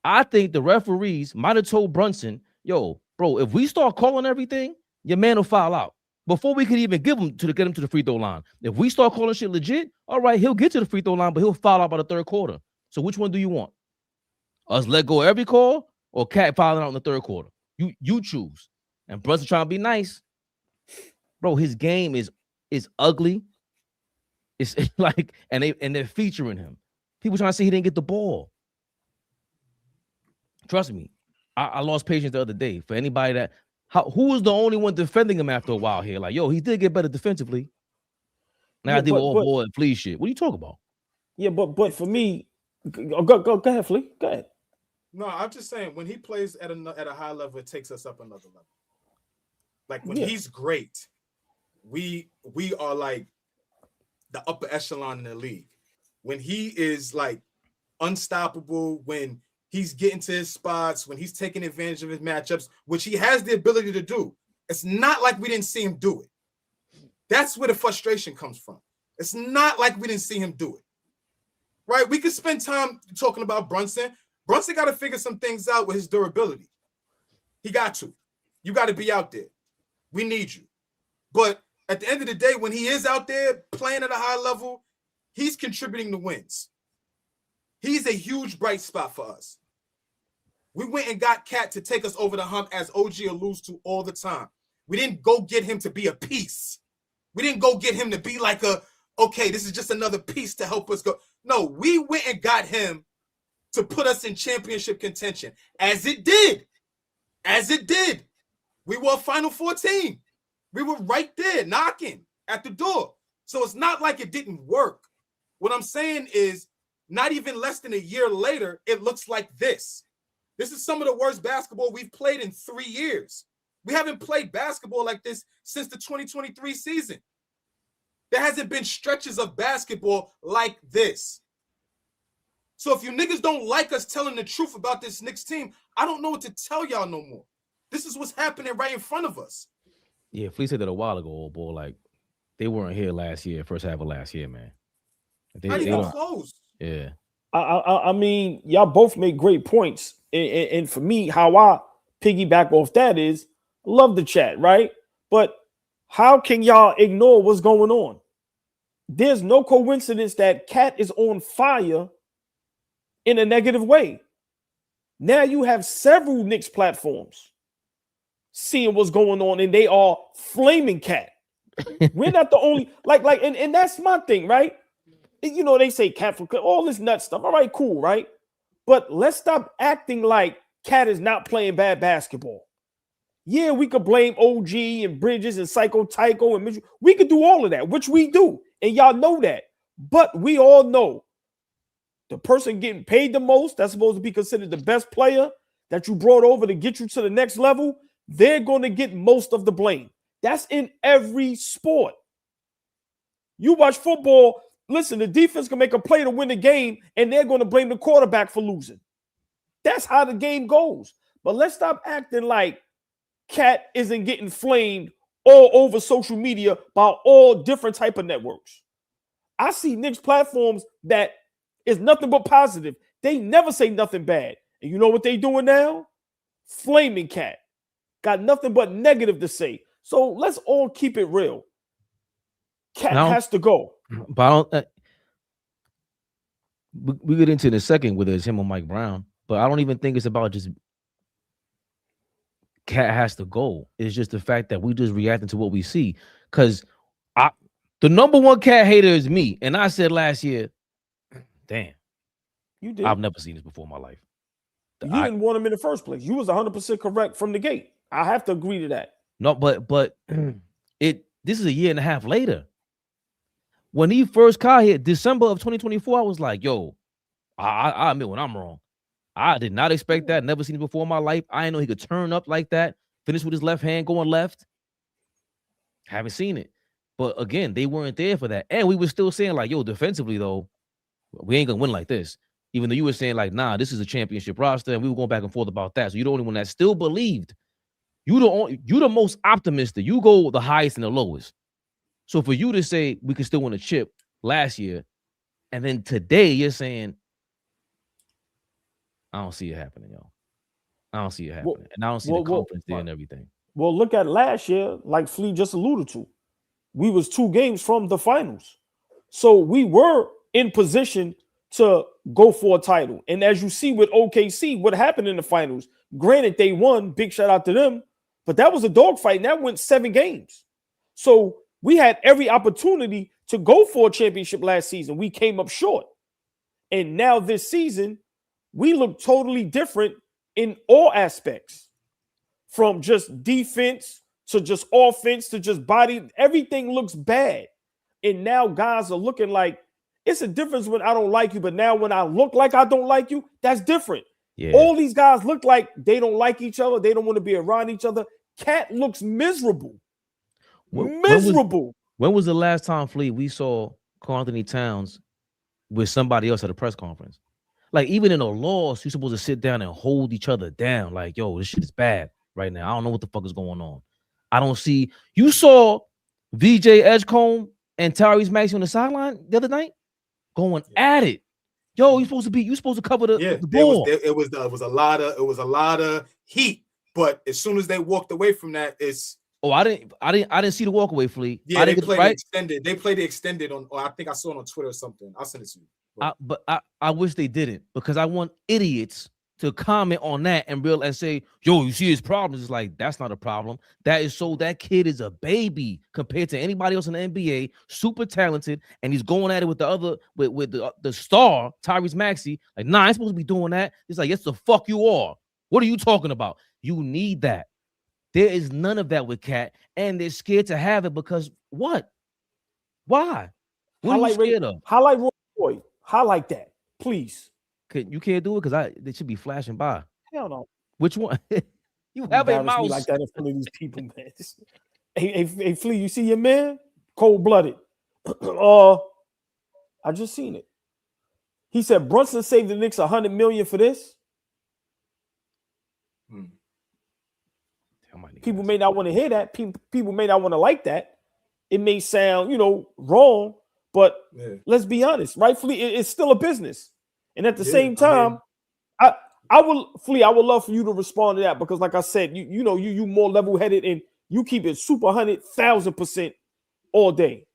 I think the referees might have told Brunson, yo, bro, if we start calling everything, your man will foul out. Before we could even get him to the free throw line. If we start calling shit legit, all right, he'll get to the free throw line, but he'll foul out by the third quarter. So which one do you want? Us let go every call or Cat fouling out in the third quarter? You choose. And Brunson trying to be nice. Bro, his game is ugly. It's like, and they're featuring him. People trying to say he didn't get the ball. Trust me, I lost patience the other day. For anybody that, who was the only one defending him after a while here? Like, yo, he did get better defensively. Now I deal with all ball and flea shit. What are you talking about? Yeah, but for me, go ahead, Flea. Go ahead. No, I'm just saying when he plays at a high level, it takes us up another level. Like when he's great, we are like the upper echelon in the league. When he is like unstoppable, when he's getting to his spots, when he's taking advantage of his matchups, which he has the ability to do. It's not like we didn't see him do it. That's where the frustration comes from. It's not like we didn't see him do it. Right? We could spend time talking about Brunson. Brunson got to figure some things out with his durability. He got to. You got to be out there. We need you. But at the end of the day, when he is out there playing at a high level, he's contributing to wins. He's a huge bright spot for us. We went and got Cat to take us over the hump, as OG alludes to all the time. We didn't go get him to be a piece. We didn't go get him to be like okay, this is just another piece to help us go. No, we went and got him to put us in championship contention. As it did. We were a Final Four team. We were right there knocking at the door. So it's not like it didn't work. What I'm saying is, not even less than a year later, it looks like this. This is some of the worst basketball we've played in 3 years. We haven't played basketball like this since the 2023 season. There hasn't been stretches of basketball like this. So if you niggas don't like us telling the truth about this Knicks team, I don't know what to tell y'all no more. This is what's happening right in front of us. Yeah, Flea said that a while ago, old boy. Like, they weren't here last year, first half of last year, man. Not even close. Yeah. I mean, y'all both make great points. And for me, how I piggyback off that is, love the chat, right? But how can y'all ignore what's going on? There's no coincidence that Cat is on fire in a negative way. Now you have several Knicks platforms seeing what's going on, and they are flaming Cat. We're not the only, and that's my thing, right? You know, they say Cat for all this nut stuff. All right, cool, right? But let's stop acting like Cat is not playing bad basketball. Yeah, we could blame OG and Bridges and Psycho Tycho and Mitchell. We could do all of that, which we do. And y'all know that. But we all know the person getting paid the most, that's supposed to be considered the best player that you brought over to get you to the next level, they're going to get most of the blame. That's in every sport. You watch football, listen, the defense can make a play to win the game, and they're going to blame the quarterback for losing. That's how the game goes. But let's stop acting like Cat isn't getting flamed all over social media by all different type of networks. I see Knicks platforms that is nothing but positive. They never say nothing bad. And you know what they doing now? Flaming Cat. Got nothing but negative to say. So let's all keep it real. Cat has to go. But I don't. We get into it in a second whether it's him or Mike Brown. But I don't even think it's about just Cat has to go. It's just the fact that we just reacting to what we see. Because The number one cat hater is me. And I said last year, damn, You did. I've never seen this before in my life. You didn't want him in the first place. You was 100% correct from the gate. I have to agree to that. No, but this is a year and a half later. When he first got here, December of 2024, I was like, yo, I admit when I'm wrong. I did not expect that. Never seen it before in my life. I didn't know he could turn up like that, finish with his left hand going left. Haven't seen it. But again, they weren't there for that. And we were still saying, like, yo, defensively, though, we ain't gonna win like this. Even though you were saying, like, nah, this is a championship roster, and we were going back and forth about that. So you're the only one that still believed. You the most optimistic. You go the highest and the lowest. So for you to say we could still win a chip last year, and then today you're saying, I don't see it happening, y'all. I don't see it happening. And I don't see the confidence there and everything. Well, look at last year, like Flea just alluded to. We was 2 games from the finals. So we were in position to go for a title. And as you see with OKC, what happened in the finals, granted they won, big shout out to them, but that was a dogfight and that went 7 games. So we had every opportunity to go for a championship last season. We came up short. And now this season, we look totally different in all aspects, from just defense to just offense to just body. Everything looks bad. And now guys are looking like, it's a difference when I don't like you, but now when I look like I don't like you, that's different. Yeah. All these guys look like they don't like each other. They don't want to be around each other. Cat looks miserable. Miserable. When was the last time, Flea, we saw Karl Anthony Towns with somebody else at a press conference? Like, even in a loss, you're supposed to sit down and hold each other down. Like, yo, this shit is bad right now. I don't know what the fuck is going on. I don't see. You saw VJ Edgecombe and Tyrese Maxey on the sideline the other night going at it. Yo, you supposed to cover the ball. It was a lot of heat. But as soon as they walked away from that, it's. Oh, I didn't see the walk away, Flea. Yeah, they played the extended. They played the extended on. Or I think I saw it on Twitter or something. I'll send it to you. But I wish they didn't, because I want idiots to comment on that and say, yo, you see his problems. It's like, that's not a problem. That kid is a baby compared to anybody else in the NBA, super talented, and he's going at it with the star, Tyrese Maxey. Like, nah, I ain't supposed to be doing that. It's like, yes, the fuck you are. What are you talking about? You need that. There is none of that with Cat, and they're scared to have it because what? Why? What are you scared of? Highlight Roy Floyd. Highlight that, please. You can't do it because they should be flashing by. Hell no. Which one? You have a mouse like that in front of these people, man. Hey, Flea, you see your man? Cold-blooded. I just seen it. He said Brunson saved the Knicks $100 million for this. People may not want to hear that. People may not want to like that. It may sound, wrong, but let's be honest. Rightfully, it's still a business. And at the same time, I would love for you to respond to that, because, like I said, you more level-headed and you keep it super 100,000% all day.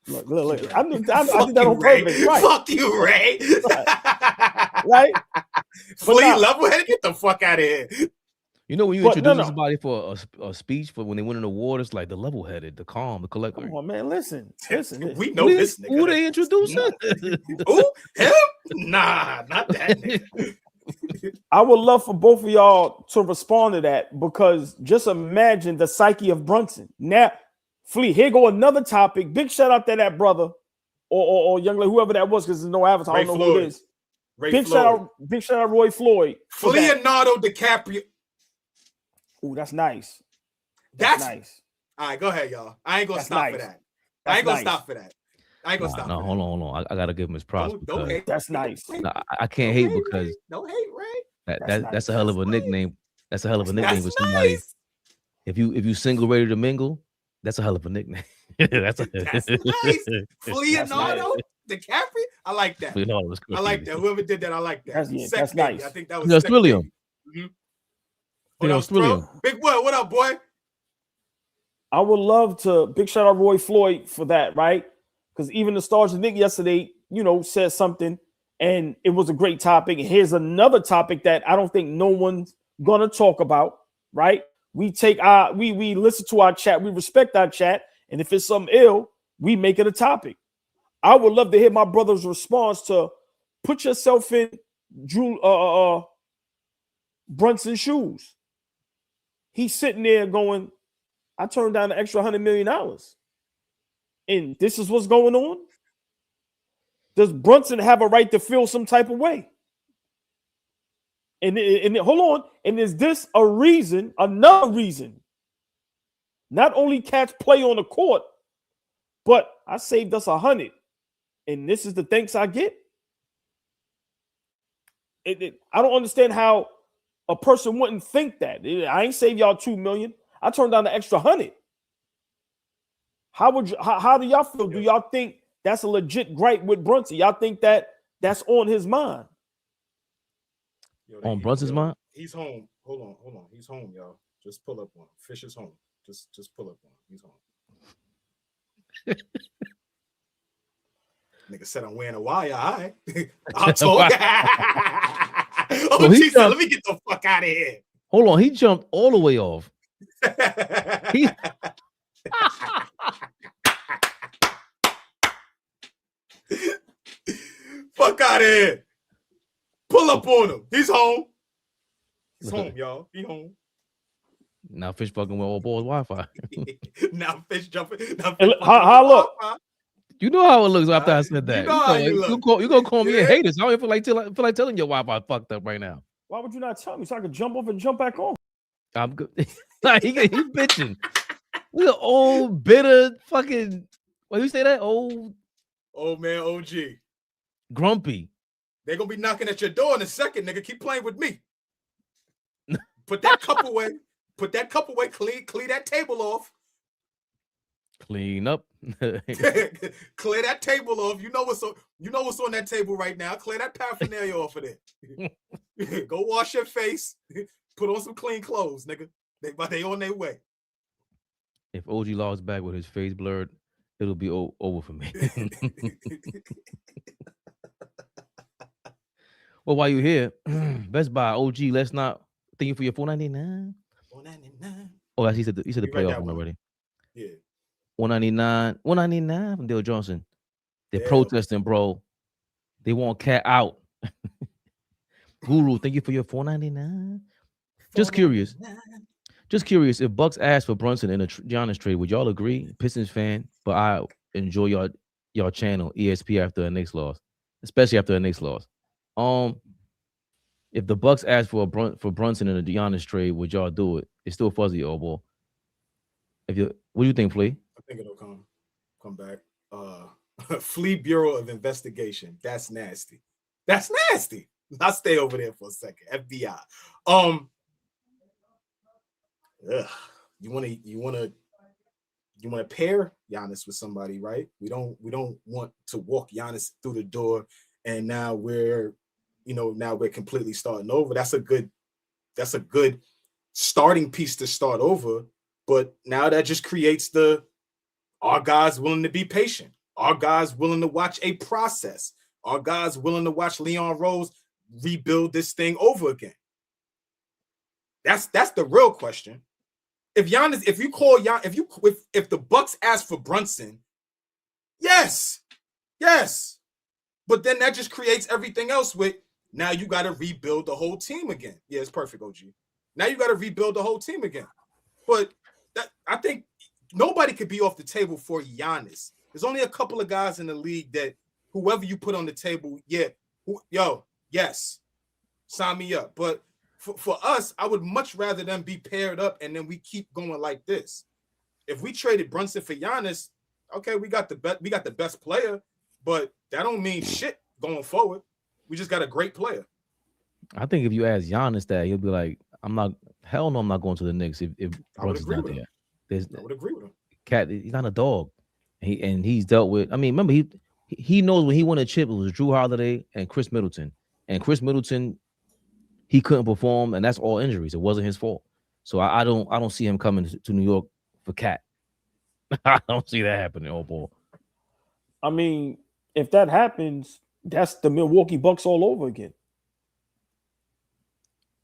Look. I did that on purpose. Right. Fuck you, Ray. Right? Flea, level-headed, get the fuck out of here. You know, when you introduce somebody for a speech for when they win an award, it's like the level-headed, the calm, the collector. Come on, man, listen. We know this nigga. Who they introducing? Who? Him? Nah, not that nigga. I would love for both of y'all to respond to that, because just imagine the psyche of Brunson. Now, Flea, here go another topic. Big shout out to that brother or young lady, whoever that was, because there's no avatar. I don't know who it is. Big shout out Roy Floyd. Leonardo DiCaprio. Ooh, that's nice. That's nice. All right, go ahead, y'all. I ain't gonna stop for that. I ain't gonna stop for that. No, hold on. I gotta give him his props. Don't hate. That's nice. I can't hate because don't hate, Ray. That's a hell of a nickname. That's a hell of a nickname with somebody. Nice. If you single ready to mingle, that's a hell of a nickname. that's nice. Leonardo DiCaprio. I like that. I like that. Whoever did that, I like that. That's nice. I think that was William. Big Will, what up, boy? I would love to big shout out Roy Floyd for that, right? Because even the Stars of Nick yesterday, said something, and it was a great topic. And here's another topic that I don't think no one's gonna talk about, right? We take we listen to our chat, we respect our chat, and if it's something ill, we make it a topic. I would love to hear my brother's response to put yourself in Brunson's shoes. He's sitting there going, I turned down an extra $100 million. And this is what's going on? Does Brunson have a right to feel some type of way? And hold on. And is this a reason, another reason? Not only cats play on the court, but I saved us 100. And this is the thanks I get? I don't understand how a person wouldn't think that. I ain't saved y'all $2 million. I turned down the extra 100. How do y'all feel? Do y'all think that's a legit gripe with Brunson? Y'all think that's on his mind? On Brunson's mind? He's home. Hold on. He's home, y'all. Just pull up on him. Fish is home. Just pull up on him. He's home. Nigga said I'm wearing a wire. All right. I'll talk. Oh, said, let me get the fuck out of here. Hold on. He jumped all the way off. Fuck out of here. Pull up on him. He's home. He's home, y'all. He home. Now Fish fucking with AllBall Wi-Fi. Now Fish jumping. How look? You know how it looks after I said that. You know how you look. You're going to call me a hater. So I don't feel like telling your Wi-Fi fucked up right now. Why would you not tell me so I could jump off and jump back on? I'm good. Like, he bitching. We're old, bitter, fucking, what do you say that? Old man, OG. Grumpy. They're going to be knocking at your door in a second, nigga. Keep playing with me. Put that cup away. Put that cup away. Clean that table off. Clean up. Clear that table off. You know what's on that table right now. Clear that paraphernalia off of there. Go wash your face. Put on some clean clothes, nigga. They on their way. If OG logs back with his face blurred, it'll be over for me. Well, while you're here, Best Buy OG. Let's not thank you for your $4.99. $4.99. Oh, he said the playoff one already. Yeah. $1.99 from Dale Johnson. They're protesting, bro. They want Cat out. Guru, thank you for your $4.99. Just curious. If Bucks asked for Brunson in a Giannis trade, would y'all agree? Pistons fan, but I enjoy y'all channel ESP after a Knicks loss, especially after a Knicks loss. If the Bucks asked for Brunson in a Giannis trade, would y'all do it? It's still fuzzy, AllBall. What do you think, Flea? I think it'll come back. Flea Bureau of Investigation. That's nasty. That's nasty. I'll stay over there for a second. FBI. You want to pair Giannis with somebody, right? We don't want to walk Giannis through the door, and now we're completely starting over. That's a good starting piece to start over. But now that just creates our guys willing to be patient. Our guys willing to watch a process. Our guys willing to watch Leon Rose rebuild this thing over again. That's the real question. If the Bucks ask for Brunson, yes. But then that just creates everything else with now you got to rebuild the whole team again. Yeah, it's perfect, OG. Now you got to rebuild the whole team again. But I think nobody could be off the table for Giannis. There's only a couple of guys in the league that whoever you put on the table, yes, sign me up. But for us, I would much rather them be paired up and then we keep going like this. If we traded Brunson for Giannis, okay, we got the best player, but that don't mean shit going forward. We just got a great player. I think if you ask Giannis that, he'll be like, I'm not going to the Knicks if Brunson's not there. I would agree with him. Cat, he's not a dog. He's dealt with. I mean, remember he knows when he won a chip, it was Drew Holiday and Chris Middleton. And Chris Middleton, he couldn't perform, and that's all injuries. It wasn't his fault. So I don't see him coming to New York for Cat. I don't see that happening, AllBall. I mean, if that happens, that's the Milwaukee Bucks all over again.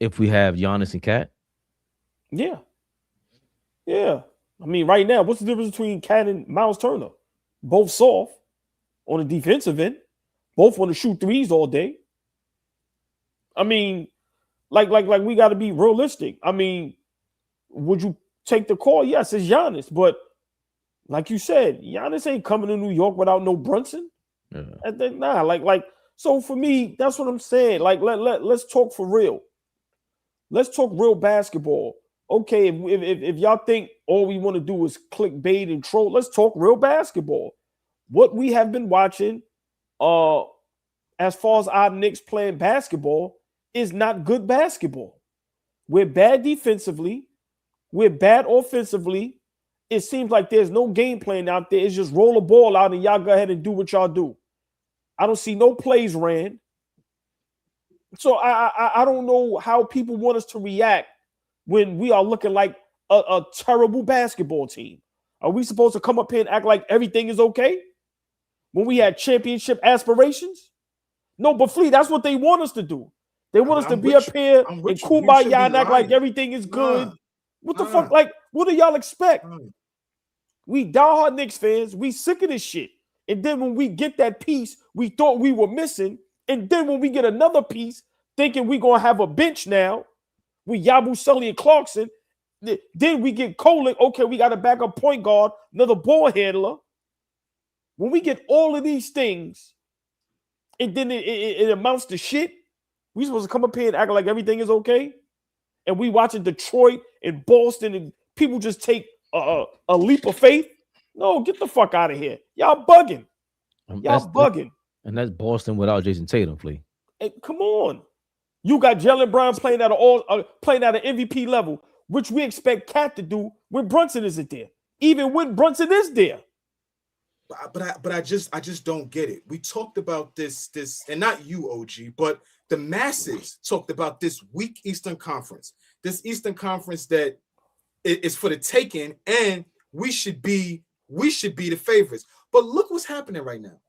If we have Giannis and Cat? Yeah. I mean, right now, what's the difference between Cat and Miles Turner? both soft on the defensive end. Both want to shoot threes all day. I mean, like we got to be realistic. I mean, would you take the call? Yes, it's Giannis, but like you said, Giannis ain't coming to New York without no Brunson. Yeah. Nah, so for me, that's what I'm saying. Like, let's talk for real. Let's talk real basketball. Okay, if y'all think all we want to do is clickbait and troll, let's talk real basketball. What we have been watching, as far as our Knicks playing basketball, is not good basketball. We're bad defensively. We're bad offensively. It seems like there's no game plan out there. It's just roll the ball out and y'all go ahead and do what y'all do. I don't see no plays ran. So I don't know how people want us to react when we are looking like a terrible basketball team. Are we supposed to come up here and act like everything is okay when we had championship aspirations? No, but Flea, that's what they want us to do. They want us to be up here and kumbaya and act like everything is good. What the fuck? Like, what do y'all expect? We diehard Knicks fans. We sick of this shit. And then when we get that piece we thought we were missing, and then when we get another piece thinking we're going to have a bench now with Yabu, Sully, and Clarkson, then we get Kolek. Okay, we got a backup point guard, another ball handler. When we get all of these things, and then it amounts to shit, we supposed to come up here and act like everything is okay? And we watching Detroit and Boston, and people just take a leap of faith? No, get the fuck out of here. Y'all bugging. Y'all bugging. And that's Boston without Jason Tatum, Flea. Hey, come on. You got Jaylen Brown playing at an MVP level, which we expect Cat to do when Brunson isn't there. Even when Brunson is there. But I just don't get it. We talked about this, and not you, OG, but the masses talked about this weak Eastern Conference. This Eastern Conference that is for the taking, and we should be the favorites. But look what's happening right now.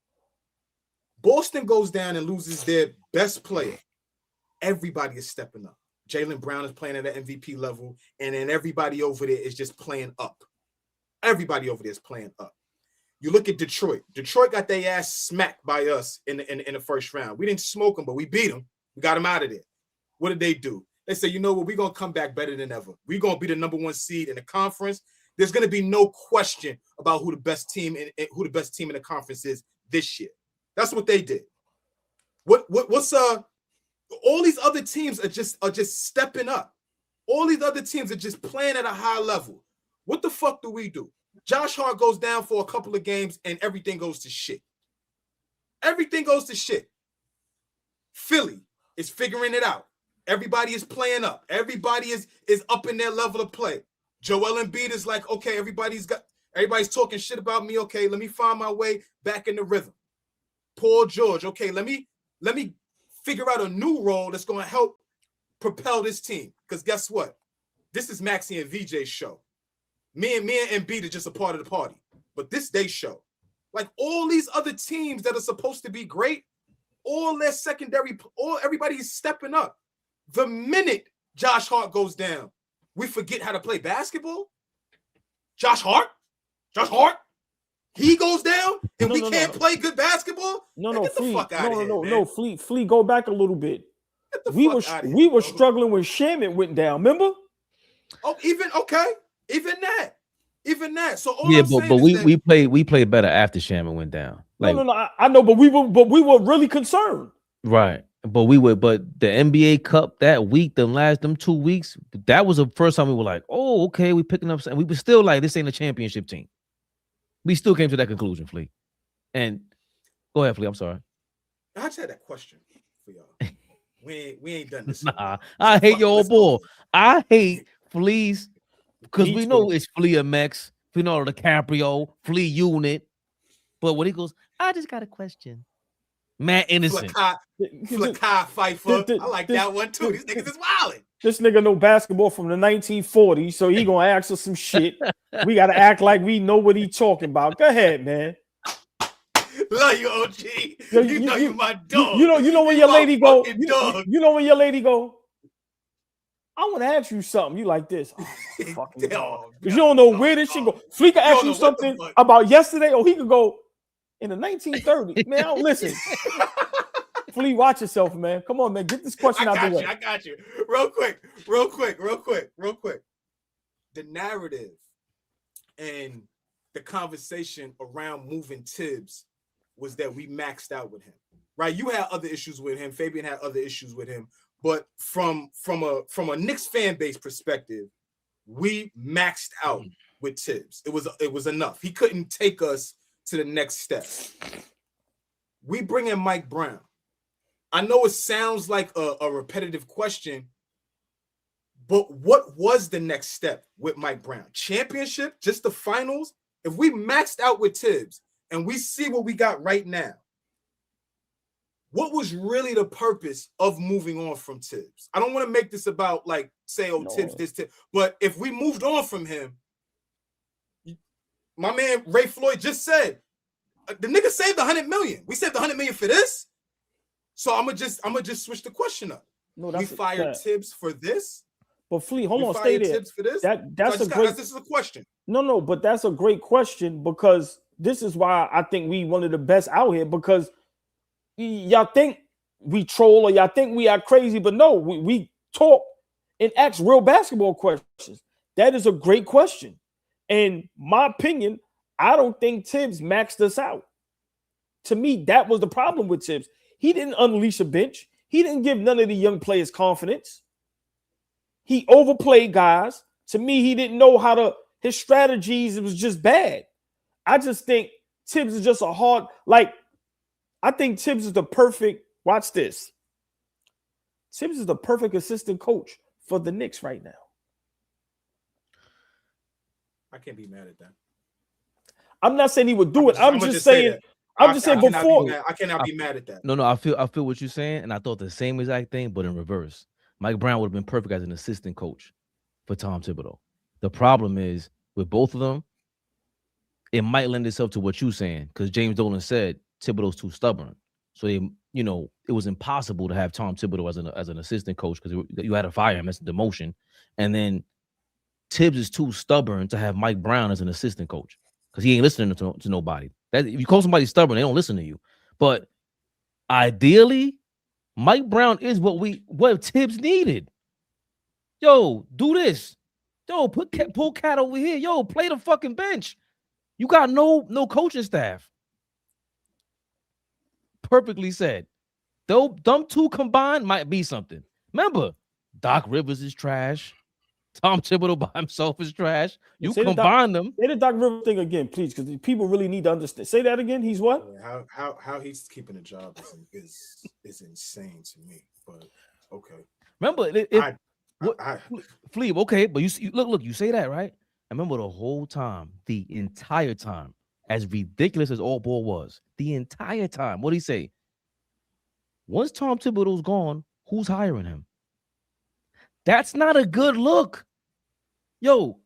Boston goes down and loses their best player. Everybody is stepping up. Jaylen Brown is playing at an MVP level, and then everybody over there is just playing up. Everybody over there is playing up. You look at Detroit. Detroit got their ass smacked by us in the first round. We didn't smoke them, but we beat them. We got them out of there. What did they do? They say, you know what? We're going to come back better than ever. We're going to be the number one seed in the conference. There's going to be no question about who the best team in the conference is this year. That's what they did. What's all these other teams are just stepping up. All these other teams are just playing at a high level. What the fuck do we do? Josh Hart goes down for a couple of games and everything goes to shit. Everything goes to shit. Philly is figuring it out. Everybody is playing up. Everybody is up in their level of play. Joel Embiid is like, okay, everybody's talking shit about me. Okay, let me find my way back in the rhythm. Paul George, okay, let me figure out a new role that's going to help propel this team. Because guess what? This is Maxie and VJ's show. Me and Embiid are just a part of the party. But this day show. Like all these other teams that are supposed to be great, all their secondary, everybody is stepping up. The minute Josh Hart goes down, we forget how to play basketball. Josh Hart? He goes down and we can't play good basketball? Get the fuck out of here, man. Flea, go back a little bit. We were struggling when Shaman went down, remember? Oh, even that. So all but we played better after Shaman went down. Like, no. I know, but we were really concerned. Right. But the NBA Cup that week, them 2 weeks, that was the first time we were like, oh, okay, we picking up, and we were still like, this ain't a championship team. We still came to that conclusion, Flea. And go ahead, Flea. I'm sorry. I just had that question for y'all. We ain't done this. Nah, I hate your old ball. I hate Flea's because we know it's Flea and Max, Leonardo DiCaprio, Flea Unit. But when he goes, I just got a question. Matt Innocent. Flakai Pfeiffer. I like that one too. These niggas is wilding. This nigga know basketball from the 1940s, so he gonna ask us some shit. We gotta act like we know what he talking about. Go ahead, man. Love you, OG. You know you my dog. You know when your lady go. You know when your lady go. I want to ask you something. You like this? Oh, fucking dog. Because you don't know where this shit go. Flea can ask you something about yesterday, or he could go. in the 1930s. Man, I don't listen. Flea, watch yourself, man. Come on, man. Get this question out the way. I got you. Real quick. The narrative and the conversation around moving Tibbs was that we maxed out with him, right? You had other issues with him. Fabian had other issues with him. But from a Knicks fan base perspective, we maxed out with Tibbs. It was enough. He couldn't take us to the next step. We bring in Mike Brown. I know it sounds like a repetitive question, but what was the next step with Mike Brown? Championship? Just the finals? If we maxed out with Tibbs and we see what we got right now, what was really the purpose of moving on from Tibbs? I don't want to make this about like say, oh, no. Tibbs, this, Tibbs. But if we moved on from him, my man Ray Floyd just said, the nigga saved $100 million. We saved $100 million for this. So I'm gonna just switch the question up. No, we fired Tibbs for this. But Flea, hold on, stay there. Tibbs for this? That's a great. This is a question. No, but that's a great question because this is why I think we one of the best out here because y'all think we troll or y'all think we are crazy, but no, we talk and ask real basketball questions. That is a great question. And my opinion, I don't think Tibbs maxed us out. To me, that was the problem with Tibbs. He didn't unleash a bench. He didn't give none of the young players confidence. He overplayed guys. To me, he didn't know how to, his strategies, it was just bad. I just think Tibbs is just a hard, like, I think Tibbs is the perfect, watch this. Tibbs is the perfect assistant coach for the Knicks right now. I can't be mad at that. I'm not saying he would do it. I'm just saying before. I cannot be mad at that. No, I feel what you're saying, and I thought the same exact thing, but in reverse. Mike Brown would have been perfect as an assistant coach for Tom Thibodeau. The problem is with both of them, it might lend itself to what you're saying, because James Dolan said Thibodeau's too stubborn. So it was impossible to have Tom Thibodeau as an assistant coach because you had to fire him as a demotion, and then Tibbs is too stubborn to have Mike Brown as an assistant coach because he ain't listening to nobody. That if you call somebody stubborn, they don't listen to you. But ideally, Mike Brown is what Tibbs needed. Yo, do this. Yo, pull Cat over here. Yo, play the fucking bench. You got no coaching staff. Perfectly said. Though them two combined might be something. Remember, Doc Rivers is trash. Tom Thibodeau by himself is trash. You combine them. Say the Doc Rivers thing again, please, because people really need to understand. Say that again. He's what? How he's keeping a job is insane to me. But okay. Remember, Flea. Okay, but you look. You say that right. I remember the whole time, the entire time, as ridiculous as AllBall was, the entire time. What did he say? Once Tom Thibodeau's gone, who's hiring him? That's not a good look. Yo,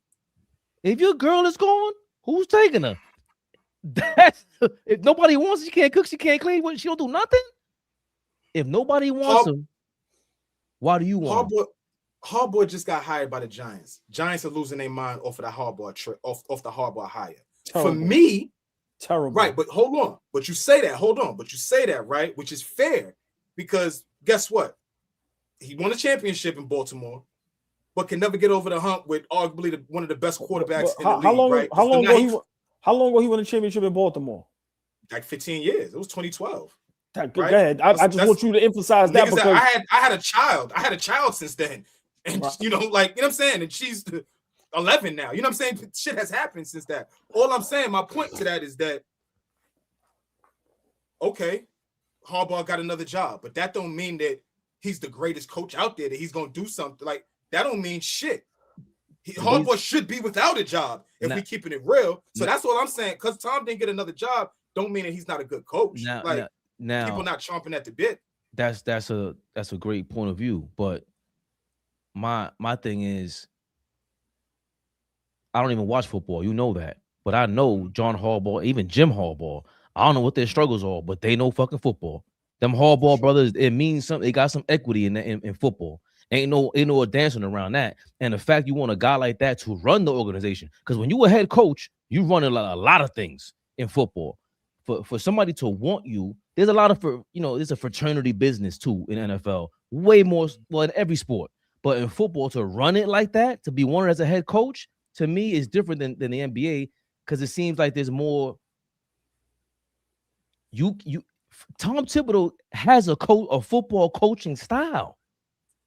if your girl is gone, who's taking her? If nobody wants her, she can't cook, she can't clean, she don't do nothing. If nobody wants him, why do you want him? Harbaugh just got hired by the Giants. Giants are losing their mind off of the Harbaugh off the Harbaugh hire. Terrible. For me, terrible. Right, but hold on. But you say that, hold on. But you say that, right? Which is fair because guess what? He won a championship in Baltimore, but can never get over the hump with arguably one of the best quarterbacks in the league. Right? How long ago he won a championship in Baltimore? Like 15 years. It was 2012. Right? Go ahead. I just want you to emphasize that because I had a child. I had a child since then, and right. You know what I'm saying. And she's 11 now. You know what I'm saying? Shit has happened since that. All I'm saying, my point to that is that okay, Harbaugh got another job, but that don't mean that he's the greatest coach out there, that he's going to do something. Like, that don't mean shit. Harbaugh should be without a job if we keeping it real. So that's what I'm saying. Because Tom didn't get another job, don't mean that he's not a good coach. Now, people not chomping at the bit. That's a great point of view. But my thing is, I don't even watch football. You know that. But I know John Harbaugh, even Jim Harbaugh. I don't know what their struggles are, but they know fucking football. Them Harbaugh brothers, it means something. They got some equity in football. Ain't no dancing around that. And the fact you want a guy like that to run the organization, because when you a head coach, you run a lot of things in football. for somebody to want you, there's a lot of there's a fraternity business too in NFL. Way more, well, in every sport. But in football, to run it like that, to be wanted as a head coach, to me is different than the NBA, because it seems like there's more. Tom Thibodeau has a football coaching style.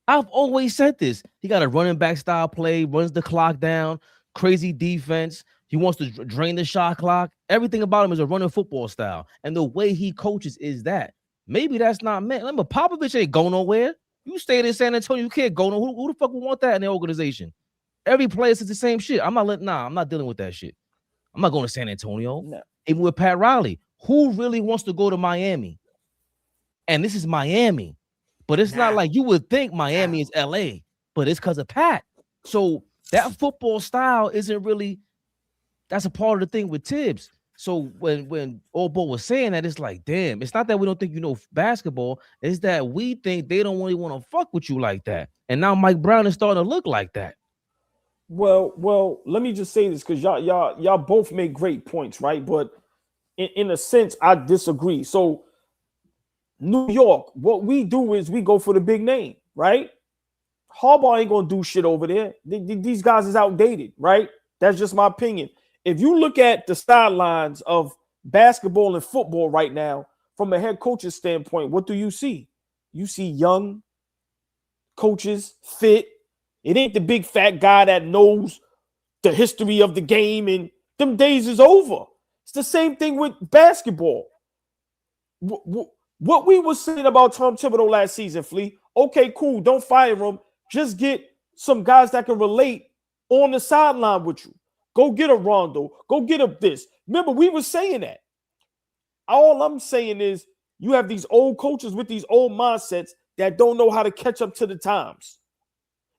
I've always said this. He got a running back style play, runs the clock down, crazy defense. He wants to drain the shot clock. Everything about him is a running football style. And the way he coaches is that. Maybe that's not meant. Remember, Popovich ain't go nowhere. You stayed in San Antonio, you can't go nowhere. Who the fuck would want that in the organization? Every player says the same shit. I'm not dealing with that shit. I'm not going to San Antonio. No. Even with Pat Riley. Who really wants to go to Miami? And this is Miami. But it's not like you would think Miami is LA, but it's because of Pat. So that football style isn't really, that's a part of the thing with Tibbs. So when AllBall was saying that, it's like, damn, it's not that we don't think you know basketball, it's that we think they don't really want to fuck with you like that. And now Mike Brown is starting to look like that. Well, let me just say this, because y'all both make great points, right? But in a sense, I disagree. So New York, what we do is we go for the big name, right? Harbaugh ain't gonna do shit over there. These guys is outdated, right? That's just my opinion. If you look at the sidelines of basketball and football right now, from a head coach's standpoint, what do you see? You see young coaches, fit. It ain't the big fat guy that knows the history of the game, and them days is over. It's the same thing with basketball. What we were saying about Tom Thibodeau last season, Flea, okay, cool, don't fire him. Just get some guys that can relate on the sideline with you. Go get a Rondo. Go get a this. Remember, we were saying that. All I'm saying is you have these old coaches with these old mindsets that don't know how to catch up to the times.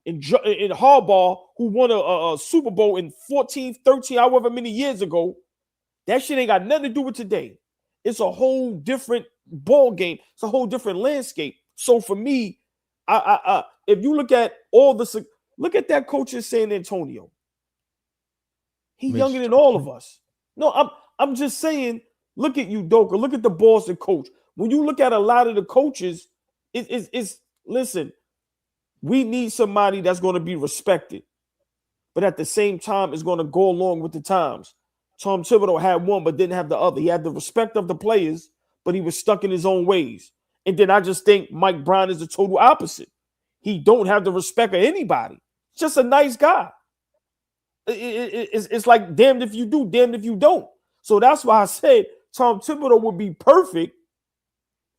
In Harbaugh, who won a Super Bowl in 14, 13, however many years ago, that shit ain't got nothing to do with today. It's a whole different ball game. It's a whole different landscape. So for me, if you look at look at that coach in San Antonio. He's younger than all of us. No, I'm just saying, look at you, Doka. Look at the Boston coach. When you look at a lot of the coaches, it's listen, we need somebody that's going to be respected, but at the same time is going to go along with the times. Tom Thibodeau had one, but didn't have the other. He had the respect of the players, but he was stuck in his own ways. And then I just think Mike Brown is the total opposite. He don't have the respect of anybody. Just a nice guy. It's like damned if you do, damned if you don't. So that's why I said Tom Thibodeau would be perfect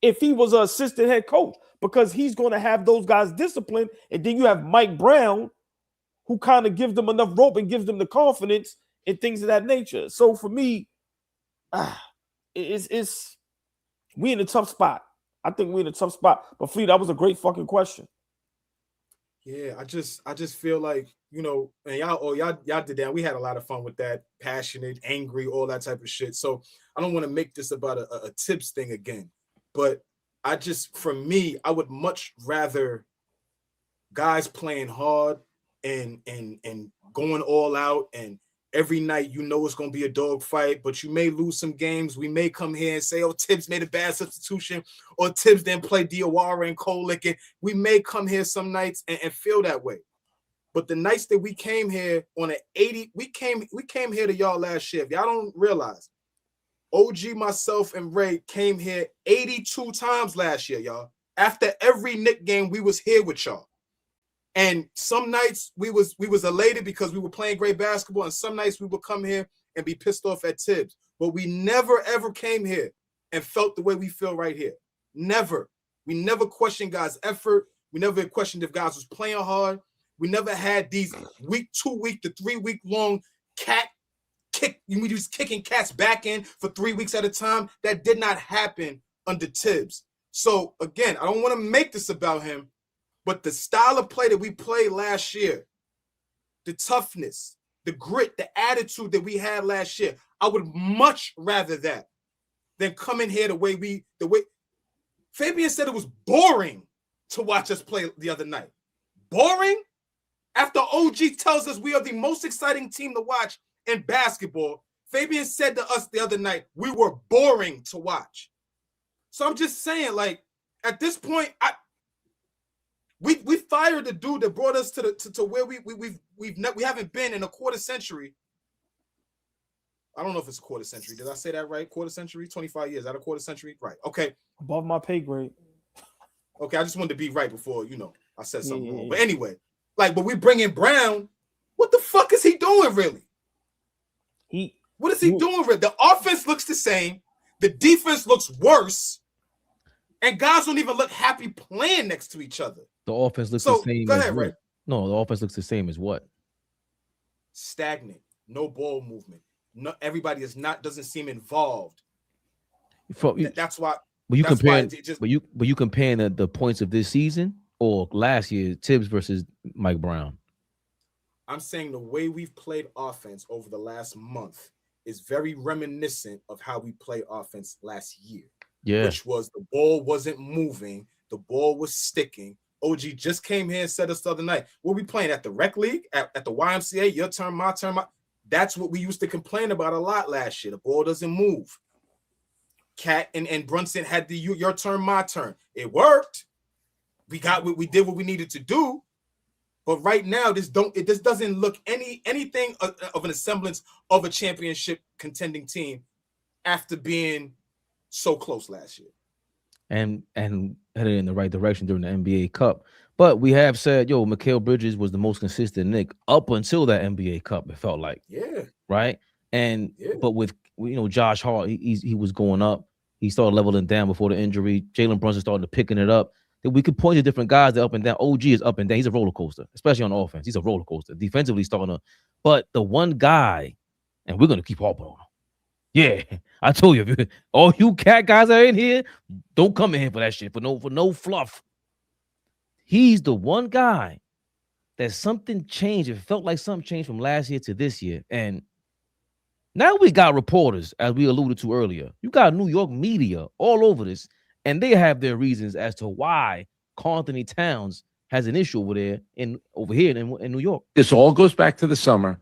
if he was an assistant head coach, because he's going to have those guys disciplined. And then you have Mike Brown, who kind of gives them enough rope and gives them the confidence and things of that nature. So for me, it's we in a tough spot. I think we're in a tough spot. But Flea, that was a great fucking question. Yeah, I just feel like, and y'all did that. We had a lot of fun with that, passionate, angry, all that type of shit. So I don't want to make this about a tips thing again. But for me, I would much rather guys playing hard and going all out, and every night it's going to be a dog fight, but you may lose some games. We may come here and say, oh, Tibbs made a bad substitution, or Tibbs didn't play Diawara and Kolick. We may come here some nights and feel that way. But the nights that we came here on an 80, we came here to y'all last year. If y'all don't realize, OG, myself, and Ray came here 82 times last year, y'all. After every Knicks game, we was here with y'all. And some nights we was elated because we were playing great basketball, and some nights we would come here and be pissed off at Tibbs. But we never, ever came here and felt the way we feel right here. Never. We never questioned guys' effort. We never questioned if guys was playing hard. We never had these 2 week to 3 week long cat kick. We was kicking cats back in for 3 weeks at a time. That did not happen under Tibbs. So again, I don't want to make this about him, but the style of play that we played last year, the toughness, the grit, the attitude that we had last year, I would much rather that than come in here the way Fabian said it was boring to watch us play the other night. Boring? After OG tells us we are the most exciting team to watch in basketball, Fabian said to us the other night, we were boring to watch. So I'm just saying, like, at this point, we fired the dude that brought us to where we haven't been in a quarter century. I don't know if it's a quarter century. Did I say that right? Quarter century, 25 years out of quarter century, right? Okay, above my pay grade. Okay, I just wanted to be right before I said something wrong. But anyway, but we bring in Brown. What the fuck is he doing, really? What is he doing, really? The offense looks the same. The defense looks worse. And guys don't even look happy playing next to each other. The offense looks the same. Go ahead, Ray. No, the offense looks the same as what? Stagnant. No ball movement. No, everybody doesn't seem involved. That's why. But you comparing, but you comparing the points of this season or last year, Tibbs versus Mike Brown? I'm saying the way we've played offense over the last month is very reminiscent of how we played offense last year. Yeah, which was the ball wasn't moving, the ball was sticking. OG just came here and said us the other night, what we playing at the rec league, at the YMCA, your turn, my turn. That's what we used to complain about a lot last year. The ball doesn't move. Cat and Brunson had the your turn, my turn. It worked. We did what we needed to do. But right now, this doesn't look anything of an semblance of a championship contending team after being so close last year. And headed in the right direction during the NBA Cup. But we have said, Mikal Bridges was the most consistent Knick up until that NBA Cup, it felt like. Yeah. Right? But with Josh Hart, he was going up. He started leveling down before the injury. Jalen Brunson started picking it up. Then we could point to different guys that up and down. OG is up and down. He's a roller coaster, especially on offense. He's a roller coaster. Defensively starting to. But the one guy, and we're going to keep harping on him. Yeah, I told you, all you cat guys are in here, don't come in here for that shit, for no fluff. He's the one guy that something changed. It felt like something changed from last year to this year. And now we got reporters, as we alluded to earlier. You got New York media all over this, and they have their reasons as to why Karl-Anthony Towns has an issue over here in New York. This all goes back to the summer.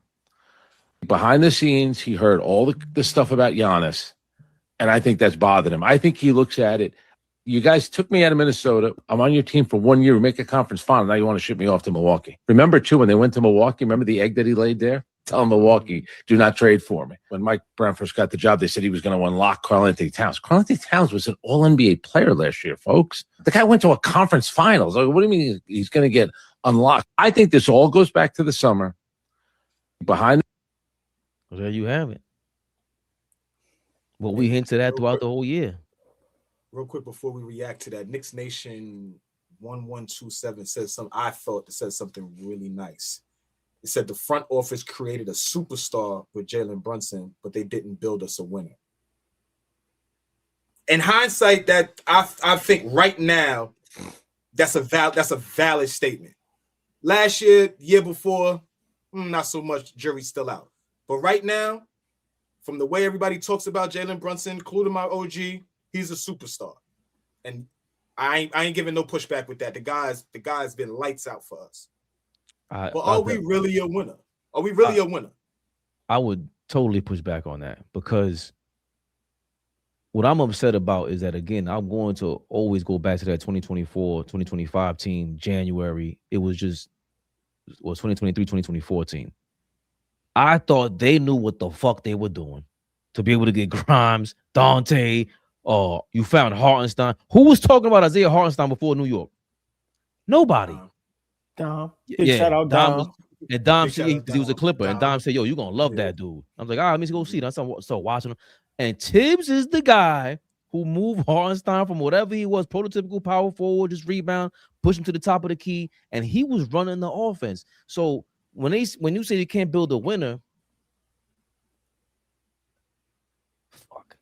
Behind the scenes, he heard all the stuff about Giannis, and I think that's bothered him. I think he looks at it. You guys took me out of Minnesota. I'm on your team for 1 year. We make a conference final. Now you want to ship me off to Milwaukee. Remember, too, when they went to Milwaukee, remember the egg that he laid there? Tell Milwaukee, do not trade for me. When Mike Brown first got the job, they said he was going to unlock Karl-Anthony Towns. Karl-Anthony Towns was an all-NBA player last year, folks. The guy went to a conference finals. What do you mean he's going to get unlocked? I think this all goes back to the summer. Behind Well, there you have it. Well, we hinted at throughout the whole year. Real quick before we react to that, Knicks Nation 1127 says something really nice. It said the front office created a superstar with Jalen Brunson, but they didn't build us a winner. In hindsight, that I think right now, that's a valid statement. Last year, year before, not so much. Jury's still out. But right now, from the way everybody talks about Jalen Brunson, including my OG, he's a superstar. And I ain't giving no pushback with that. The guy's been lights out for us. But are we really a winner? Are we really a winner? I would totally push back on that, because what I'm upset about is that, again, I'm going to always go back to that 2024, 2025 team, January. It was 2023, 2024 team. I thought they knew what the fuck they were doing to be able to get Grimes, Dante, you found Hartenstein. Who was talking about Isaiah Hartenstein before New York? Nobody. Dom. Shout out Dom. And Dom said he was a Clipper. And Dom said, yo, you're going to love that dude. I was like, all right, let me go see it. I started watching him. And Tibbs is the guy who moved Hartenstein from whatever he was, prototypical power forward, just rebound, push him to the top of the key. And he was running the offense. So when you say you can't build a winner, fuck.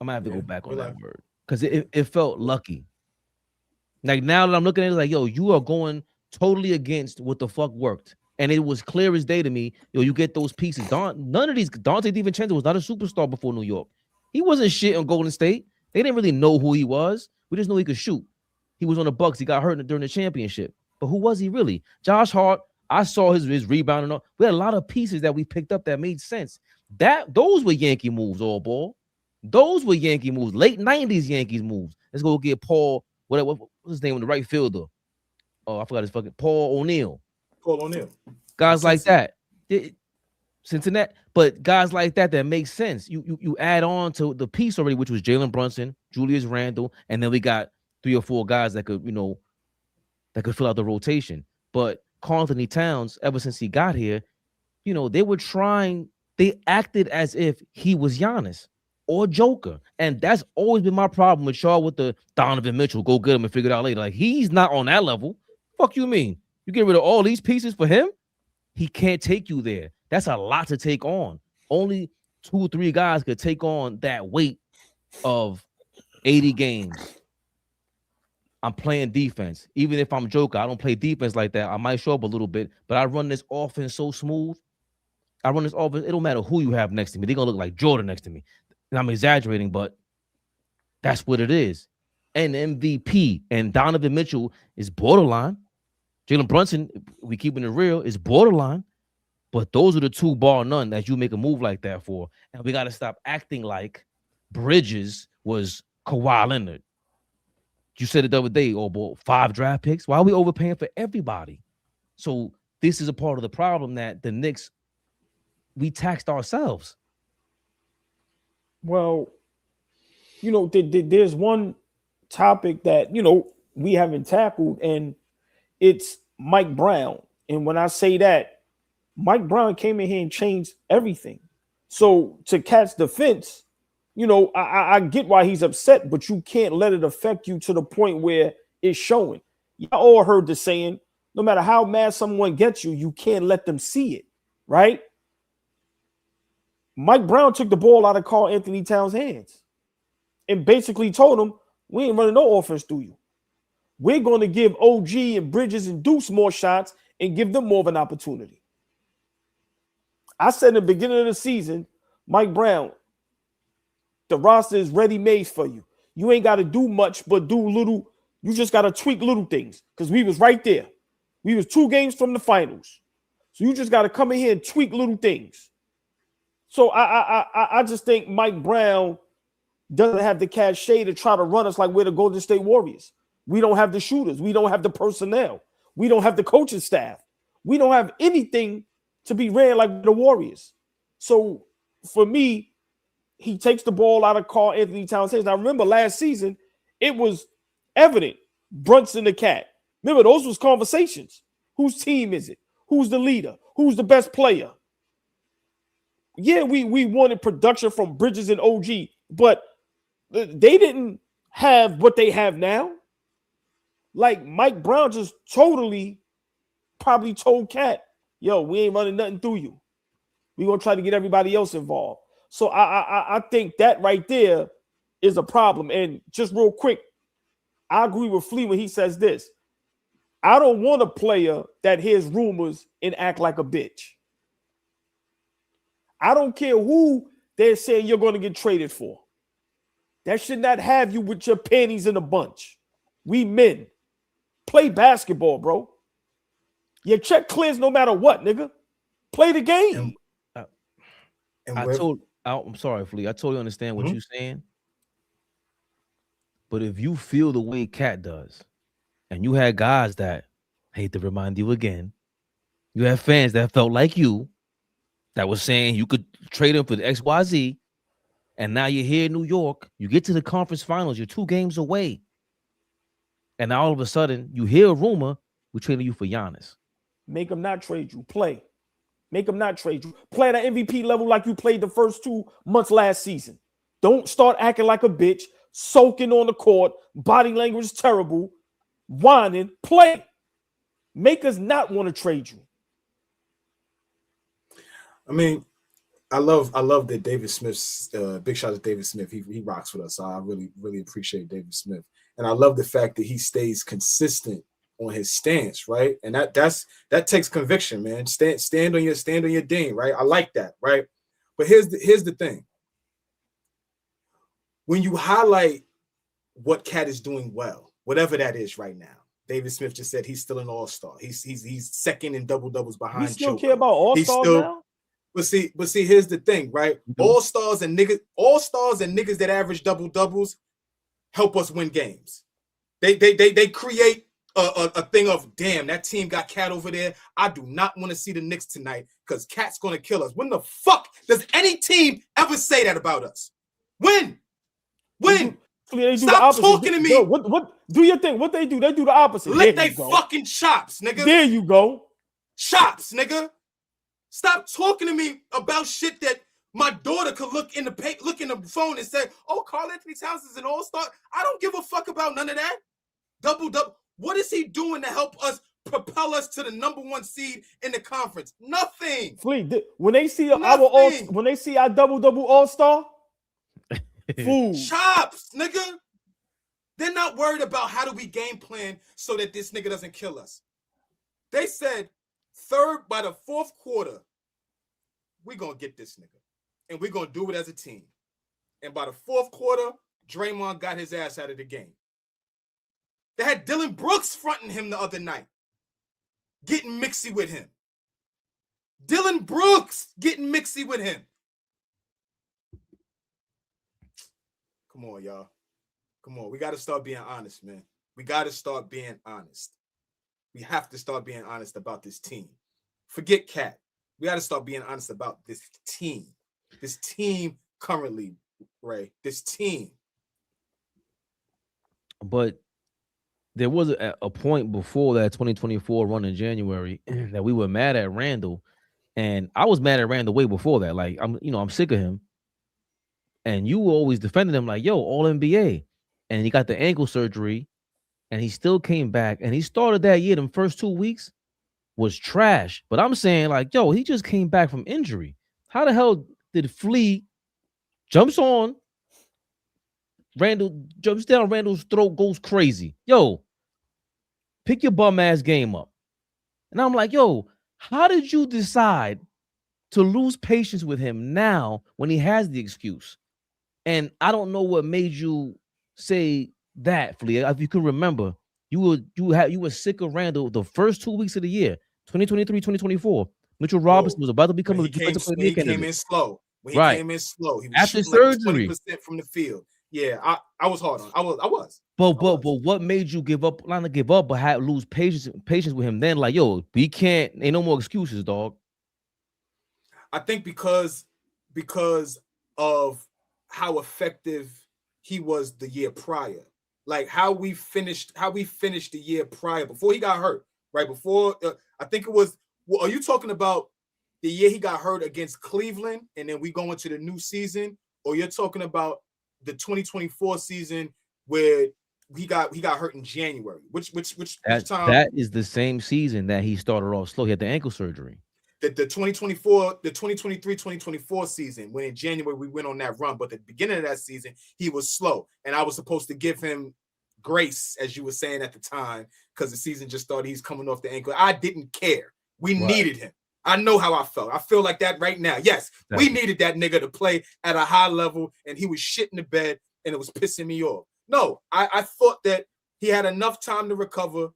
I'm going to have to go back on that word. Because it felt lucky. Like, now that I'm looking at it, like, yo, you are going totally against what the fuck worked. And it was clear as day to me, yo, you get those pieces. None of these, Dante DiVincenzo was not a superstar before New York. He wasn't shit on Golden State. They didn't really know who he was. We just know he could shoot. He was on the Bucks. He got hurt during the championship. But who was he really? Josh Hart, I saw his rebound and all. We had a lot of pieces that we picked up that made sense. Those were Yankee moves, all ball. Those were Yankee moves, late 90s Yankees moves. Let's go get Paul, what's his name, the right fielder? Oh, I forgot his fucking Paul O'Neill. Paul O'Neill. Guys like that. Cincinnati, but guys like that make sense. You add on to the piece already, which was Jalen Brunson, Julius Randle, and then we got 3 or 4 guys that could, that could fill out the rotation. But Karl Anthony Towns, ever since he got here, they acted as if he was Giannis or Joker. And that's always been my problem with y'all with the Donovan Mitchell, go get him and figure it out later. Like, he's not on that level. Fuck you mean? You get rid of all these pieces for him? He can't take you there. That's a lot to take on. Only 2 or 3 guys could take on that weight of 80 games. I'm playing defense. Even if I'm Joker, I don't play defense like that. I might show up a little bit, but I run this offense so smooth. I run this offense. It don't matter who you have next to me. They're going to look like Jordan next to me. And I'm exaggerating, but that's what it is. And MVP and Donovan Mitchell is borderline. Jalen Brunson, we keeping it real, is borderline. But those are the 2 bar none that you make a move like that for. And we got to stop acting like Bridges was Kawhi Leonard. You said it the other day, oh boy, 5 draft picks. Why are we overpaying for everybody? So this is a part of the problem that the Knicks, we taxed ourselves. Well, there's one topic that, we haven't tackled, and it's Mike Brown. And when I say that, Mike Brown came in here and changed everything. So to Cat's defense, I get why he's upset, but you can't let it affect you to the point where it's showing. Y'all all heard the saying, no matter how mad someone gets you, you can't let them see it, right? Mike Brown took the ball out of Karl Anthony Towns' hands and basically told him, we ain't running no offense through you. We're going to give OG and Bridges and Deuce more shots and give them more of an opportunity. I said in the beginning of the season, Mike Brown, the roster is ready-made for you. You ain't got to do much, but do little. You just got to tweak little things because we was right there. We was 2 games from the finals. So you just got to come in here and tweak little things. So I just think Mike Brown doesn't have the cachet to try to run us like we're the Golden State Warriors. We don't have the shooters. We don't have the personnel. We don't have the coaching staff. We don't have anything to be ran like the Warriors. So for me, he takes the ball out of Karl Anthony Towns' hands. Now, remember last season, it was evident. Brunson the cat. Remember, those was conversations. Whose team is it? Who's the leader? Who's the best player? Yeah, we wanted production from Bridges and OG, but they didn't have what they have now. Like Mike Brown just totally probably told Cat, yo, we ain't running nothing through you. We're going to try to get everybody else involved. So I think that right there is a problem. And just real quick, I agree with Flea when he says this. I don't want a player that hears rumors and act like a bitch. I don't care who they're saying you're going to get traded for. That should not have you with your panties in a bunch. We men. Play basketball, bro. Your check clears no matter what, nigga. Play the game. I'm sorry, Flea. I totally understand what you're saying. But if you feel the way Cat does, and you had guys that, I hate to remind you again, you had fans that felt like you, that was saying you could trade him for the XYZ, and now you're here in New York, you get to the conference finals, you're 2 games away, and now all of a sudden, you hear a rumor, we're trading you for Giannis. Make them not trade you. Play. Make them not trade you. Play at an MVP level like you played the first 2 months last season. Don't start acting like a bitch, soaking on the court, body language is terrible, whining. Play. Make us not want to trade you. I mean, I love that David Smith's big shout out to David Smith. He rocks with us. So I really appreciate David Smith. And I love the fact that he stays consistent on his stance, right? And that takes conviction, man. Stand on your ding, right? I like that, right? But here's the thing. When you highlight what Cat is doing well, whatever that is right now, David Smith just said he's still an all-star. He's second in double-doubles behind You still Joker. care about all-stars now? But see, here's the thing, right? All-stars and niggas that average double-doubles help us win games. They create a thing of, damn, that team got Cat over there. I do not want to see the Knicks tonight because Cat's gonna kill us. When the fuck does any team ever say that about us? When? Stop talking to me. Yo, what do your thing? What they do? They do the opposite. Lick they fucking chops, nigga. There you go. Chops, nigga. Stop talking to me about shit that my daughter could look in the phone and say, "Oh, Karl Anthony Towns is an all-star." I don't give a fuck about none of that. Double. What is he doing to help us propel us to the #1 seed in the conference? Nothing. Fleet, when they see our double all-star, fool. Chops, nigga. They're not worried about how do we game plan so that this nigga doesn't kill us. They said by the fourth quarter, we're going to get this nigga. And we're going to do it as a team. And by the fourth quarter, Draymond got his ass out of the game. They had Dylan Brooks fronting him the other night, getting mixy with him. Dylan Brooks getting mixy with him. Come on, y'all. Come on. We got to start being honest, man. We got to start being honest. We have to start being honest about this team. Forget Cat. We got to start being honest about this team. This team currently, Ray. This team. But there was a point before that 2024 run in January that we were mad at Randall. And I was mad at Randall way before that. Like, I'm sick of him. And you were always defending him like, yo, all NBA. And he got the ankle surgery. And he still came back. And he started that year. The first 2 weeks was trash. But I'm saying, like, yo, he just came back from injury. How the hell did Flea jumps on? Randall jumps down Randall's throat, goes crazy. Yo, pick your bum ass game up. And I'm like, yo, how did you decide to lose patience with him now when he has the excuse? And I don't know what made you say that, Flea. If you can remember, you were sick of Randall the first 2 weeks of the year, 2023, 2024. Mitchell Robinson was about to become a defensive player. He came in slow. When he came in slow, he was after surgery, like 20% from the field. Yeah, I was hard on. I was. But what made you give up? Not to give up, but lose patience with him. Then, like, yo, we can't. Ain't no more excuses, dog. I think because of how effective he was the year prior, like how we finished the year prior before he got hurt. Right before, I think it was. Well, are you talking about the year he got hurt against Cleveland, and then we go into the new season, or you're talking about the 2024 season where he got hurt in January? Which time? That is the same season that he started off slow. He had the ankle surgery. The 2023-2024 season, when in January we went on that run, but at the beginning of that season he was slow, and I was supposed to give him grace, as you were saying at the time, because the season just started. He's coming off the ankle. I didn't care. We needed him. I know how I felt. I feel like that right now. Yes, we needed that nigga to play at a high level, and he was shit in the bed, and it was pissing me off. No, I thought that he had enough time to recover.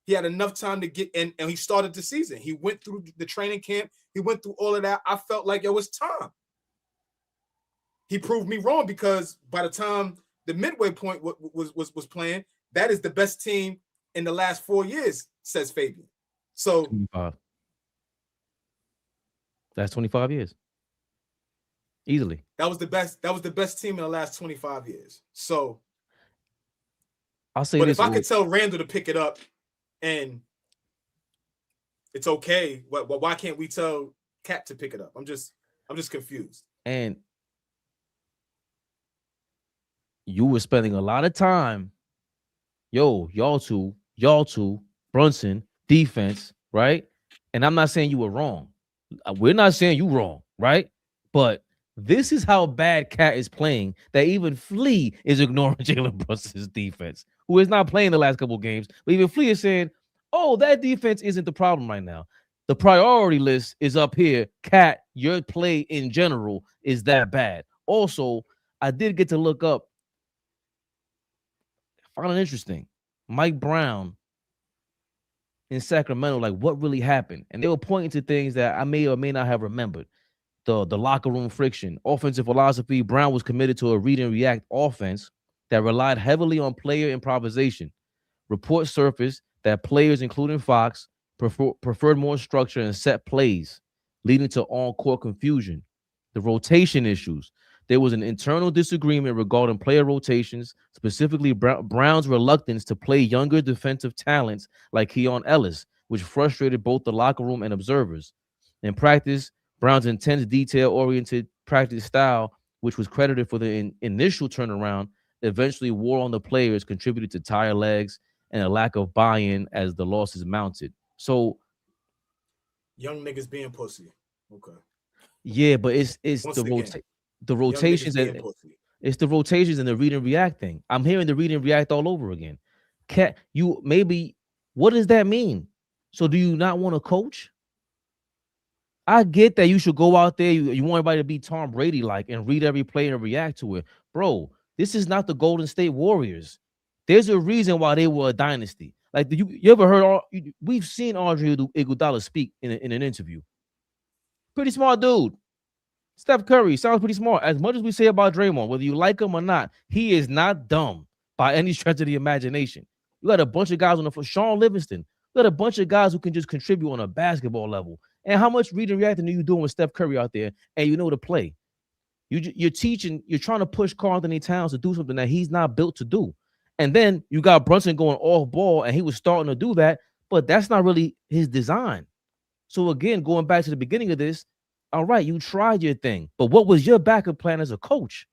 He had enough time to get in, and he started the season. He went through the training camp. He went through all of that. I felt like it was time. He proved me wrong, because by the time the midway point was playing, that is the best team in the last 4 years, says Fabian. So that's 25 years. Easily. That was the best team in the last 25 years. So I'll say but this. If I could tell Randall to pick it up and it's okay, why can't we tell Cat to pick it up? I'm just confused. And you were spending a lot of time, y'all two, Brunson, defense, right? And I'm not saying you were wrong. We're not saying you wrong, right? But this is how bad Cat is playing that even Flea is ignoring Jalen Brunson's defense, who is not playing the last couple of games. But even Flea is saying, oh, that defense isn't the problem right now. The priority list is up here. Cat, your play in general is that bad. Also, I did get to look up. I found it interesting. Mike Brown in Sacramento, like, what really happened? And they were pointing to things that I may or may not have remembered. the locker room friction. Offensive philosophy, Brown was committed to a read and react offense that relied heavily on player improvisation. Reports surfaced that players, including Fox, preferred more structure and set plays, leading to on-court confusion. The rotation issues. There was an internal disagreement regarding player rotations, specifically Brown's reluctance to play younger defensive talents like Keon Ellis, which frustrated both the locker room and observers. In practice, Brown's intense, detail-oriented practice style, which was credited for the initial turnaround, eventually wore on the players, contributed to tired legs and a lack of buy-in as the losses mounted. So, young niggas being pussy. Okay. Yeah, but it's the rotations and it's the rotations and the read and react thing. I'm hearing the read and react all over again. What does that mean? So do you not want to coach? I get that you should go out there. You want everybody to be Tom Brady like and read every play and react to it. Bro, this is not the Golden State Warriors. There's a reason why they were a dynasty. Like, you ever heard? We've seen Andre Iguodala speak in an interview. Pretty smart dude. Steph Curry sounds pretty smart. As much as we say about Draymond, whether you like him or not, he is not dumb by any stretch of the imagination. You got a bunch of guys on the floor. Sean Livingston. You got a bunch of guys who can just contribute on a basketball level. And how much read and reacting are you doing with Steph Curry out there? And you know to play. You're teaching. You're trying to push Karl Anthony Towns to do something that he's not built to do. And then you got Brunson going off ball, and he was starting to do that, but that's not really his design. So again, going back to the beginning of this, all right, you tried your thing, but what was your backup plan as a coach?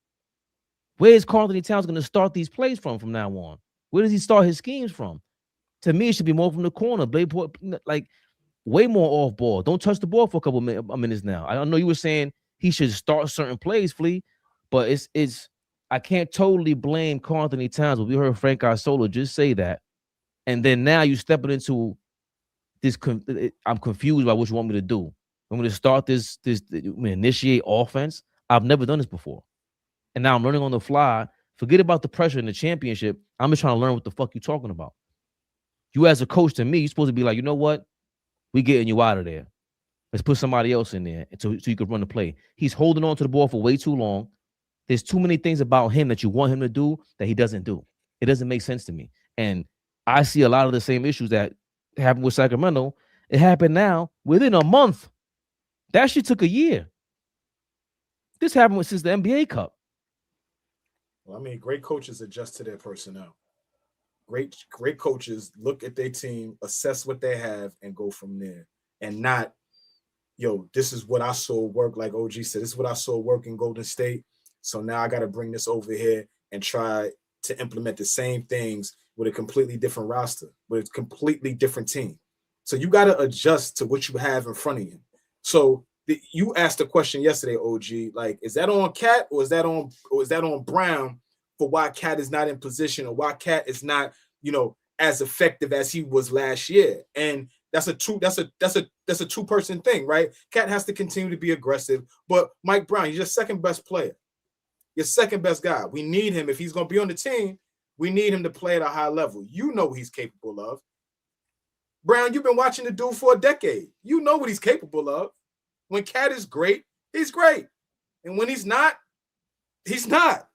Where is Karl Anthony Towns going to start these plays from now on? Where does he start his schemes from? To me, it should be more from the corner, like way more off ball. Don't touch the ball for a couple minutes now. I know you were saying he should start certain plays, Flea, but it's. I can't totally blame Karl Anthony Towns, but we heard Frank Isola just say that. And then now you stepping into this. I'm confused by what you want me to do. I'm going to start this initiate offense. I've never done this before. And now I'm learning on the fly. Forget about the pressure in the championship. I'm just trying to learn what the fuck you're talking about. You as a coach to me, you're supposed to be like, you know what? We getting you out of there. Let's put somebody else in there so you can run the play. He's holding on to the ball for way too long. There's too many things about him that you want him to do that he doesn't do. It doesn't make sense to me. And I see a lot of the same issues that happened with Sacramento. It happened now within a month. That shit took a year. This happened since the NBA Cup. Well, I mean, great coaches adjust to their personnel. Great coaches look at their team, assess what they have, and go from there. And not, this is what I saw work, like OG said, this is what I saw work in Golden State. So now I got to bring this over here and try to implement the same things with a completely different roster, with a completely different team. So you got to adjust to what you have in front of you. So you asked a question yesterday, OG, like, is that on Cat or is that on Brown for why Cat is not in position or why Cat is not, as effective as he was last year? And that's a two-person thing, right? Cat has to continue to be aggressive, but Mike Brown, he's your second best player. Your second best guy. We need him. If he's going to be on the team, we need him to play at a high level. You know what he's capable of. Brown, you've been watching the dude for a decade. You know what he's capable of. When Cat is great, he's great. And when he's not, he's not.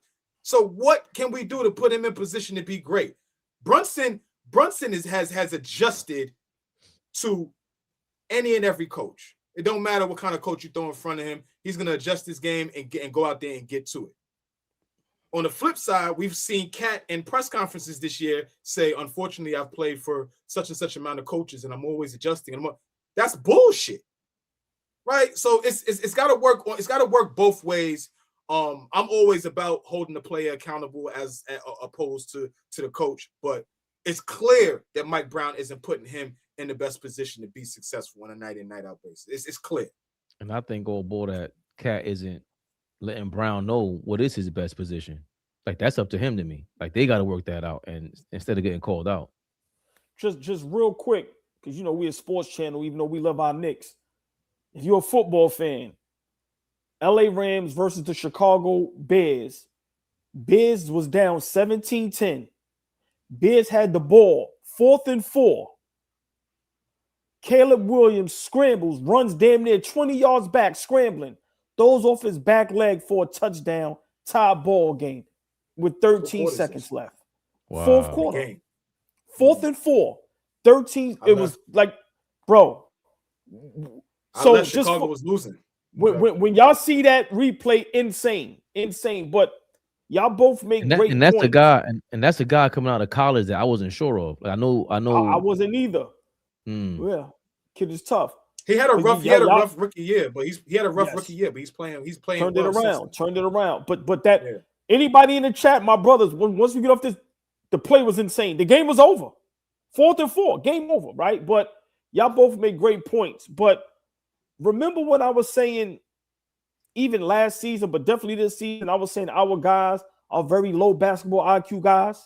So what can we do to put him in position to be great? Brunson has adjusted to any and every coach. It don't matter what kind of coach you throw in front of him. He's going to adjust his game and go out there and get to it. On the flip side, we've seen Cat in press conferences this year say, unfortunately, I've played for such and such amount of coaches and I'm always adjusting. That's bullshit, right? So it's got to work. It's got to work both ways. I'm always about holding the player accountable as opposed to the coach, but it's clear that Mike Brown isn't putting him in the best position to be successful on a night in, night out basis. It's clear. And I think that Cat isn't letting Brown know what is his best position. Like, that's up to him to me. Like, they got to work that out, and instead of getting called out. Just real quick, because we're a sports channel, even though we love our Knicks. If you're a football fan, LA Rams versus the Chicago Bears. Bears was down 17-10. Bears had the ball, 4th and 4. Caleb Williams scrambles, runs damn near 20 yards back, scrambling, throws off his back leg for a touchdown, tie ball game with 13 What is seconds this? left. Wow. Fourth quarter. Game. 4th and 4. 13. It was like, bro. I So left just Chicago was losing. when y'all see that replay, insane. But y'all both make great and that's points. the guy, and that's the guy coming out of college that I wasn't sure of. Like, I know. I wasn't either. Mm. Yeah, kid is tough. He had a But rough, y'all- rookie year, but he had a rough Yes. rookie year, but he's playing Turned well it since around. then. Turned it around. But that Yeah. anybody in the chat, my brothers, once we get off this, the play was insane. The game was over. 4th and 4, game over, right? But y'all both made great points. But remember what I was saying, even last season, but definitely this season, I was saying our guys are very low basketball IQ guys.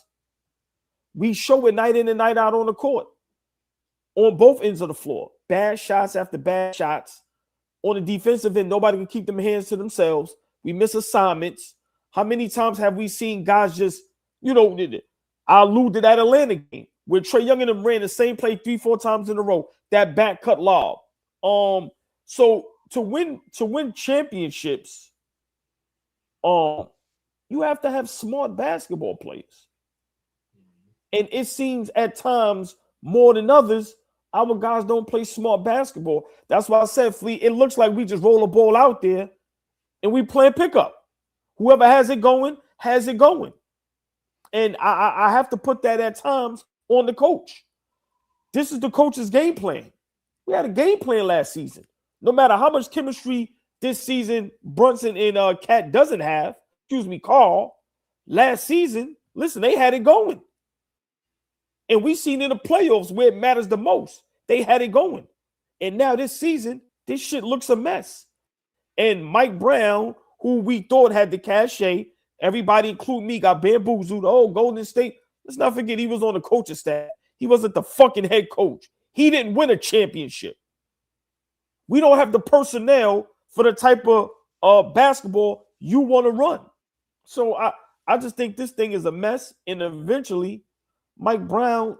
We show it night in and night out on the court, on both ends of the floor. Bad shots after bad shots. On the defensive end, nobody can keep them hands to themselves. We miss assignments. How many times have we seen guys just, I allude to that Atlanta game where Trae Young and them ran the same play 3-4 times in a row, that back cut lob. So to win championships, you have to have smart basketball players. And it seems at times more than others, our guys don't play smart basketball. That's why I said, Fleet, it looks like we just roll a ball out there and we play pickup. Whoever has it going, has it going. And I have to put that at times on the coach. This is the coach's game plan. We had a game plan last season. No matter how much chemistry this season Brunson and Cat doesn't have, Carl, last season, listen, they had it going. And we seen in the playoffs where it matters the most. They had it going. And now this season, this shit looks a mess. And Mike Brown, who we thought had the cachet, everybody, including me, got bamboozled. Oh, Golden State. Let's not forget he was on the coaching staff. He wasn't the fucking head coach. He didn't win a championship. We don't have the personnel for the type of basketball you want to run. So I just think this thing is a mess. And eventually, Mike Brown,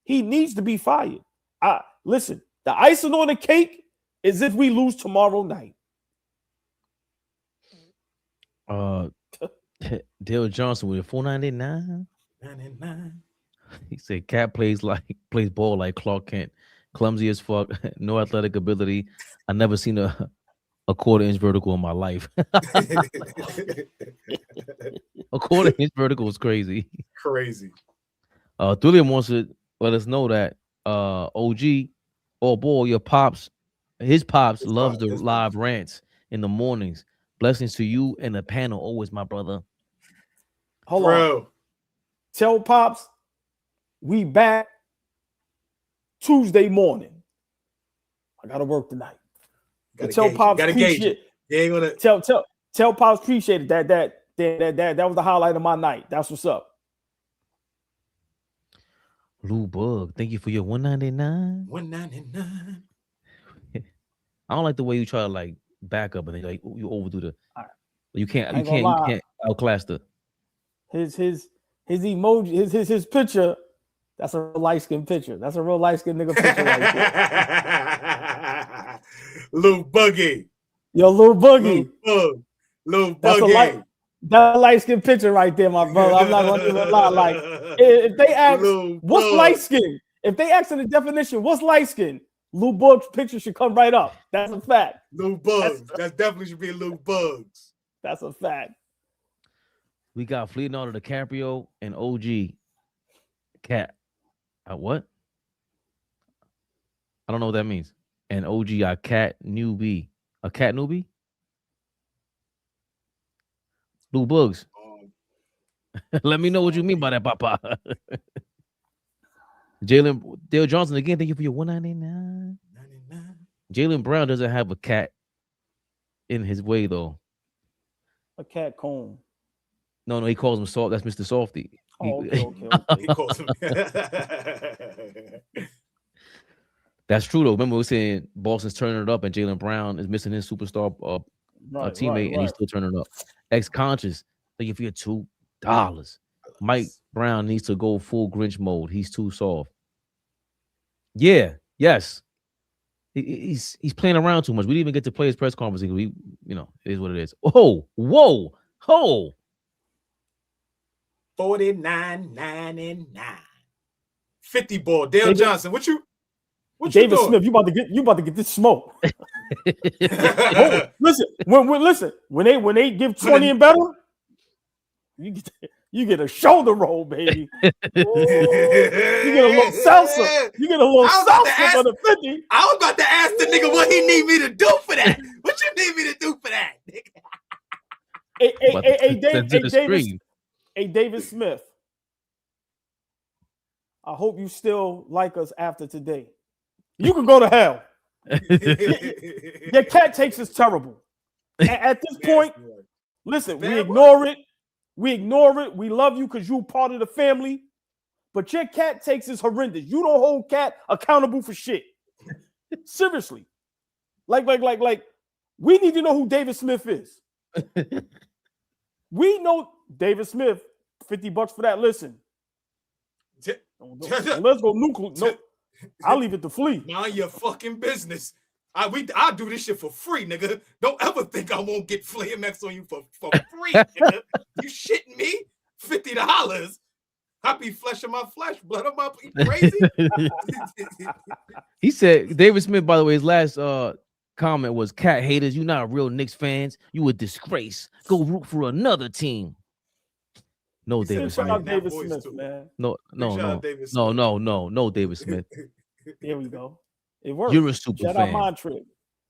he needs to be fired. Listen, the icing on the cake is if we lose tomorrow night. Dale Johnson with a 499. 99. He said Cat plays ball like Clark Kent. Clumsy as fuck, no athletic ability. I never seen a quarter-inch vertical in my life. A quarter-inch vertical is crazy. Crazy. Thulium wants to let us know that OG, AllBall, your pops, his pops loves the live rants in the mornings. Blessings to you and the panel, always, my brother. Hold on. Tell Pops we back Tuesday morning. I gotta work tonight. Tell Pops appreciate it. Tell Pops appreciate it. That was the highlight of my night. That's what's up. Lou Bug, thank you for your 199. 199. I don't like the way you try to like back up and then like you overdo the. Right. You can't outclass the. His emoji, his picture. That's a light skinned picture. That's a real light skinned nigga picture right there. Lou Buggy. Yo, Lou Boogie. Lou Buggy. That light skinned picture right there, my brother. I'm not gonna even lie. Like if they ask what's light skin, if they ask in the definition, what's light skin? Lou Bug's picture should come right up. That's a fact. Lou Bugs. That definitely should be Lou Bugs. That's a fact. We got Leonardo DiCaprio and OG Cat. What? I don't know what that means. And OG a cat newbie. A cat newbie? Lou Bugs. Let me know what you mean by that, Papa. Dale Johnson, again, thank you for your 199. Jaylen Brown doesn't have a cat in his way, though. A cat comb. No, he calls him Soft. That's Mr. Softy. Oh, okay. He calls him. That's true, though. Remember we were saying Boston's turning it up and Jaylen Brown is missing his superstar teammate and he's still turning it up. Ex-conscious, thank you for your $2. Mike Brown needs to go full Grinch mode. He's too soft. Yeah, yes. He's playing around too much. We didn't even get to play his press conference. We, you know, it is what it is. Oh, whoa, ho. 49.99. 50 ball. Dale Johnson. What you David doing? Smith, you about to get this smoke. Listen, when they give 20 and better, you get a shoulder roll, baby. Ooh, you get a little salsa. You get a little salsa for the 50. I was about to ask the nigga what he need me to do for that. What you need me to do for that, nigga? Hey, David Smith. I hope you still like us after today. You can go to hell. Your cat takes is terrible. At this point, listen, we ignore it. We love you because you're part of the family. But your cat takes is horrendous. You don't hold cat accountable for shit. Seriously. Like, we need to know who David Smith is. We know David Smith, $50 for that. Listen. Let's go nuclear. No, I'll leave it to Flea. Mind your fucking business. I do this shit for free, nigga. Don't ever think I won't get Flea MX on you for free, nigga. You shitting me? $50. I be flesh of my flesh, blood of my crazy. He said, David Smith, by the way, his last comment was, "Cat haters, you not real Knicks fans. You a disgrace. Go root for another team." No, David Smith. David Smith, man. No, David Smith. There we go. It works. You're a super fan.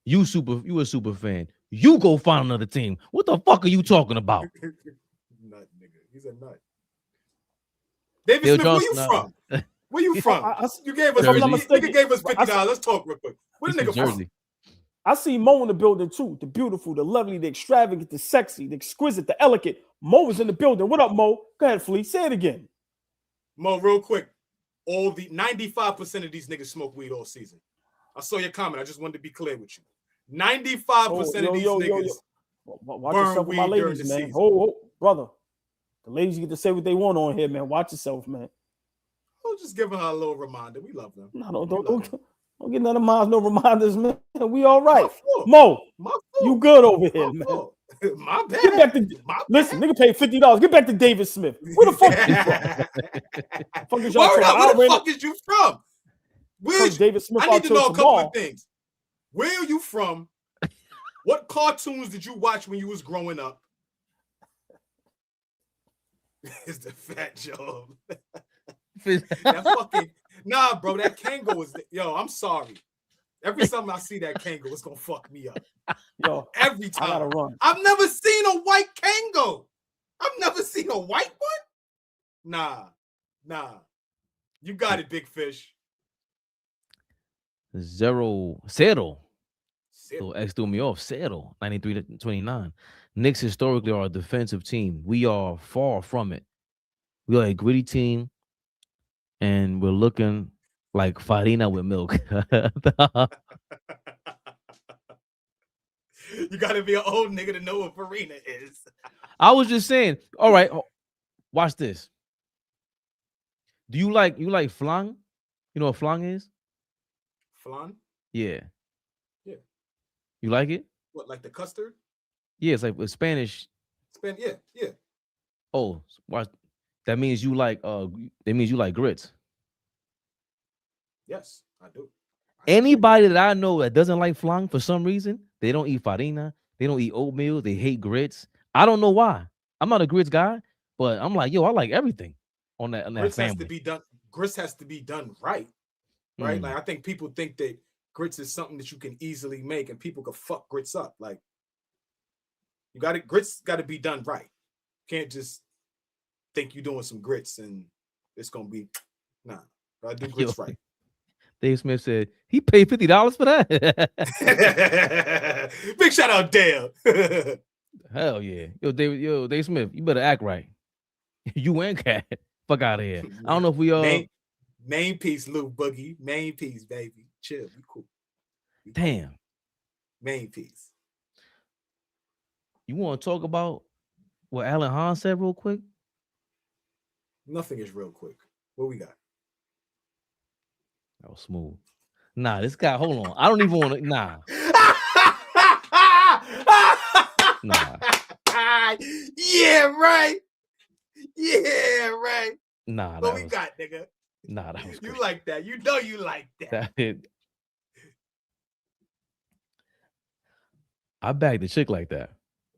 You a super fan. You go find another team. What the fuck are you talking about? Nut, nigga. He's a nut. David Smith, where you from? Where you from? You gave us $50. Let's talk real quick. Where the nigga from? I see Mo in the building too. The beautiful, the lovely, the extravagant, the sexy, the exquisite, the elegant. Mo is in the building. What up, Mo? Go ahead, Flea. Say it again. Mo, real quick. All the 95% of these niggas smoke weed all season. I saw your comment. I just wanted to be clear with you. 95% of these niggas watch yourself with my ladies, man. Oh, brother. The ladies get to say what they want on here, man. Watch yourself, man. I'm just giving her a little reminder. We love them. No, don't get none of mine, no reminders, man. We all right. Mo, you good over here, man. My bad. Get back to listen, nigga paid $50. Get back to David Smith. Where the fuck you from? Where the fuck is you from? David Smith, I need to know a couple of things. Where are you from? What cartoons did you watch when you was growing up? It's the fat job. Nah, bro, that Kango is I'm sorry. Every time I see that Kango, it's gonna fuck me up. Yo, every time. I gotta run. I've never seen a white Kango. I've never seen a white one. Nah. You got it, Big Fish. Zero. So X threw me off. 93-29. Knicks historically are a defensive team. We are far from it. We are a gritty team, and we're looking like farina with milk. You gotta be an old nigga to know what farina is. I was just saying. All right, watch this. Do you like flan? You know what flan is? Flan? Yeah. You like it? What, like the custard? Yeah, it's like Spanish. Yeah. Oh, watch. That means you like grits. Yes, I do. Anybody that I know that doesn't like flan for some reason, they don't eat farina, they don't eat oatmeal, they hate grits. I don't know why. I'm not a grits guy, but I'm like, I like everything on that grits family. Grits has to be done right. Right? Like I think people think that grits is something that you can easily make and people can fuck grits up. Like grits got to be done right. You can't just think you're doing some grits and it's gonna be I do grits right. Dave Smith said he paid $50 for that. Big shout out Dale. Hell yeah. Dave Smith, you better act right. You and Cat. Fuck out of here. I don't know if we main piece, Lou Boogie. Main piece, baby. Chill. You cool. Damn. Main piece. You want to talk about what Alan Hahn said real quick? Nothing is real quick. What we got? That was smooth. Nah, this guy. Hold on. I don't even want to. Nah. Nah. Yeah, right. Yeah, right. Nah. What That we was. got, nigga? Nah. That was. You Crazy. like that? You know you like that. I bagged the chick like that.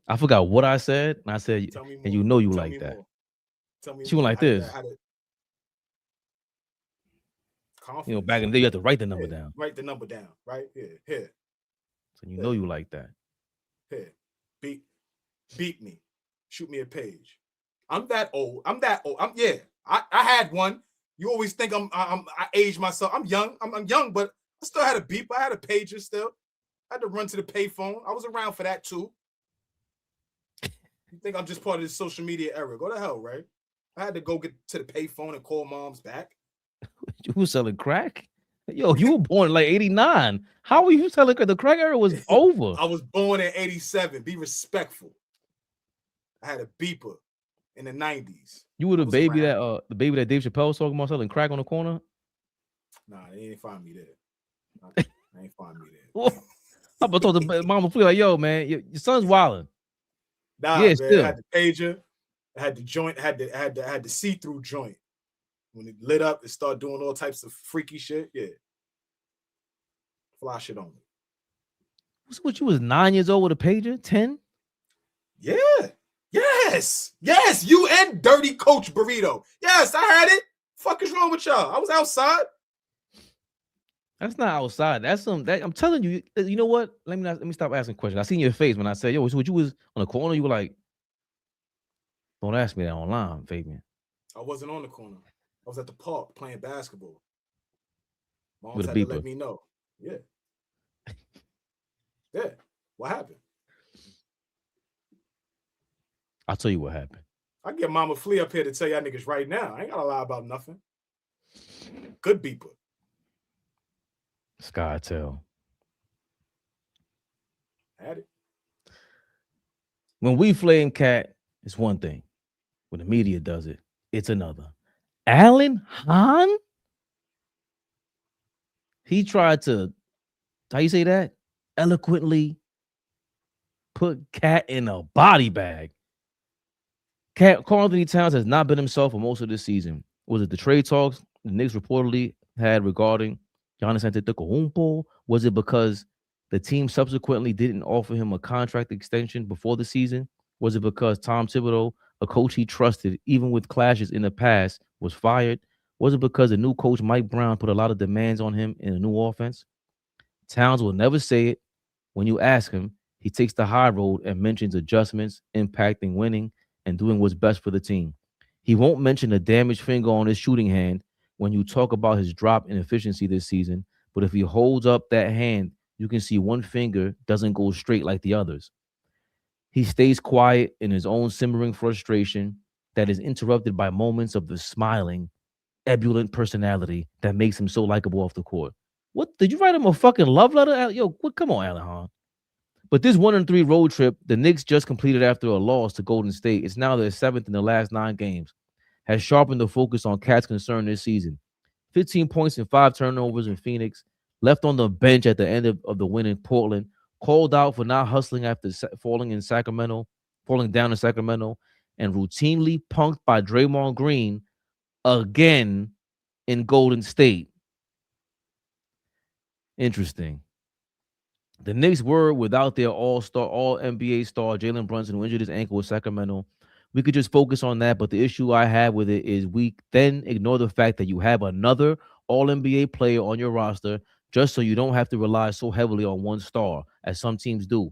I forgot what I said, and I said, Tell me more. and you know you Tell like me that. more. Tell me She went more. like this. Confidence. You know, back in the day, you have to write the number Yeah, down. Write the number down, right? Here. So you know you like that. Here. Beat me. Shoot me a page. I'm that old. I had one. You always think I aged myself. I'm young. I'm young, but I still had a beep. I had a pager still. I had to run to the payphone. I was around for that too. You think I'm just part of this social media era? Go to hell, right? I had to go get to the payphone and call moms back. You was selling crack? Yo, you were born in like 89. How were you selling crack? The crack era was over. I was born in 87. Be respectful. I had a beeper in the 90s. You were the baby that Dave Chappelle was talking about selling crack on the corner? Nah, they ain't find me there. They ain't find me there. I'm about to talk to Mama Flea like, yo, man, your son's wilding. Nah, yeah, man, still. I had the pager, I had the joint, had the see-through joint. When it lit up, it started doing all types of freaky shit. Yeah. Fly shit on me. What, you was 9 years old with a pager? 10? Yeah. Yes. You and Dirty Coach Burrito. Yes, I had it. Fuck is wrong with y'all? I was outside. That's not outside. That's I'm telling you. You know what? Let me stop asking questions. I seen your face when I said, "Yo, so what you was on the corner?" You were like, "Don't ask me that online, Fabian." I wasn't on the corner. I was at the park playing basketball. Moms With a had to beeper. let me know. Yeah. Yeah. What happened? I'll tell you what happened. I get Mama Flea up here to tell y'all niggas right now. I ain't gotta lie about nothing. Good beeper. Sky tell. Had it. When we flame Cat, it's one thing. When the media does it, it's another. Alan Hahn? He tried to, how you say that? Eloquently put Cat in a body bag. Karl Anthony Towns has not been himself for most of this season. Was it the trade talks the Knicks reportedly had regarding Giannis Antetokounmpo? Was it because the team subsequently didn't offer him a contract extension before the season? Was it because Tom Thibodeau, a coach he trusted, even with clashes in the past, was fired? Was it because the new coach, Mike Brown, put a lot of demands on him in a new offense? Towns will never say it. When you ask him, he takes the high road and mentions adjustments, impacting winning, and doing what's best for the team. He won't mention a damaged finger on his shooting hand when you talk about his drop in efficiency this season, but if he holds up that hand, you can see one finger doesn't go straight like the others. He stays quiet in his own simmering frustration that is interrupted by moments of the smiling, ebullient personality that makes him so likable off the court. What, did you write him a fucking love letter? Yo, come on, Alan Hahn. But this 1-3 road trip the Knicks just completed after a loss to Golden State, it's now their 7th in the last 9 games, has sharpened the focus on Cat's concern this season. 15 points and 5 turnovers in Phoenix, left on the bench at the end of the win in Portland, called out for not hustling after falling down in Sacramento, and routinely punked by Draymond Green again in Golden State. Interesting. The Knicks were without their all-star, all-NBA star, Jalen Brunson, who injured his ankle with Sacramento. We could just focus on that, but the issue I have with it is we then ignore the fact that you have another all-NBA player on your roster just so you don't have to rely so heavily on one star, as some teams do.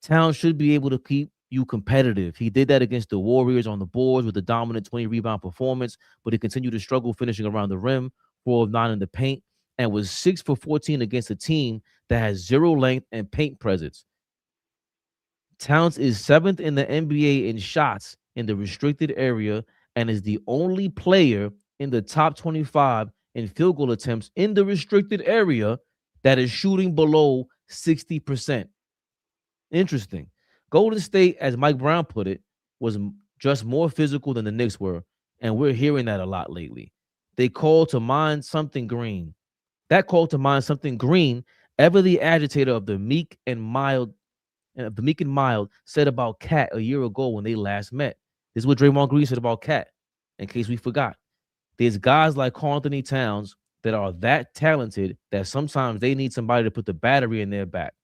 Towns should be able to keep you competitive. He did that against the Warriors on the boards with a dominant 20-rebound performance, but he continued to struggle finishing around the rim, 4 of 9 in the paint, and was 6 for 14 against a team that has 0 length and paint presence. Towns is 7th in the NBA in shots in the restricted area and is the only player in the top 25 in field goal attempts in the restricted area that is shooting below 60%. Interesting. Golden State, as Mike Brown put it, was just more physical than the Knicks were, and we're hearing that a lot lately. They called to mind something green. That called to mind something Green, ever the agitator of the meek and mild, said about Cat a year ago when they last met. This is what Draymond Green said about Cat, in case we forgot. There's guys like Karl-Anthony Towns that are that talented that sometimes they need somebody to put the battery in their back.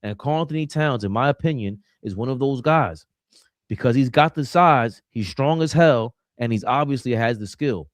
And Karl-Anthony Towns, in my opinion, is one of those guys because he's got the size, he's strong as hell, and he's obviously has the skill.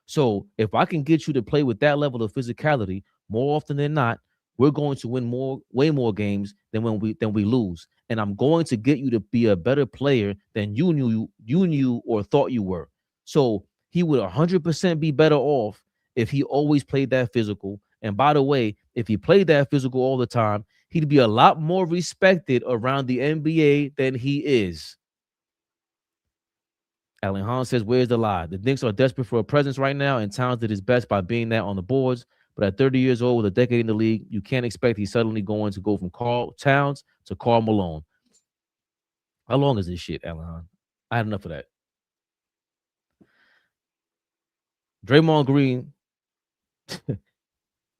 So if I can get you to play with that level of physicality, more often than not, we're going to win way more games than we lose. And I'm going to get you to be a better player than you knew or thought you were. So he would 100% be better off if he always played that physical. And by the way, if he played that physical all the time, he'd be a lot more respected around the NBA than he is. Alan Hahn says, where's the lie? The Knicks are desperate for a presence right now, and Towns did his best by being that on the boards. But at 30 years old with a decade in the league, you can't expect he's suddenly going to go from Karl Towns to Karl Malone. How long is this shit, Alan Hahn? I had enough of that. Draymond Green.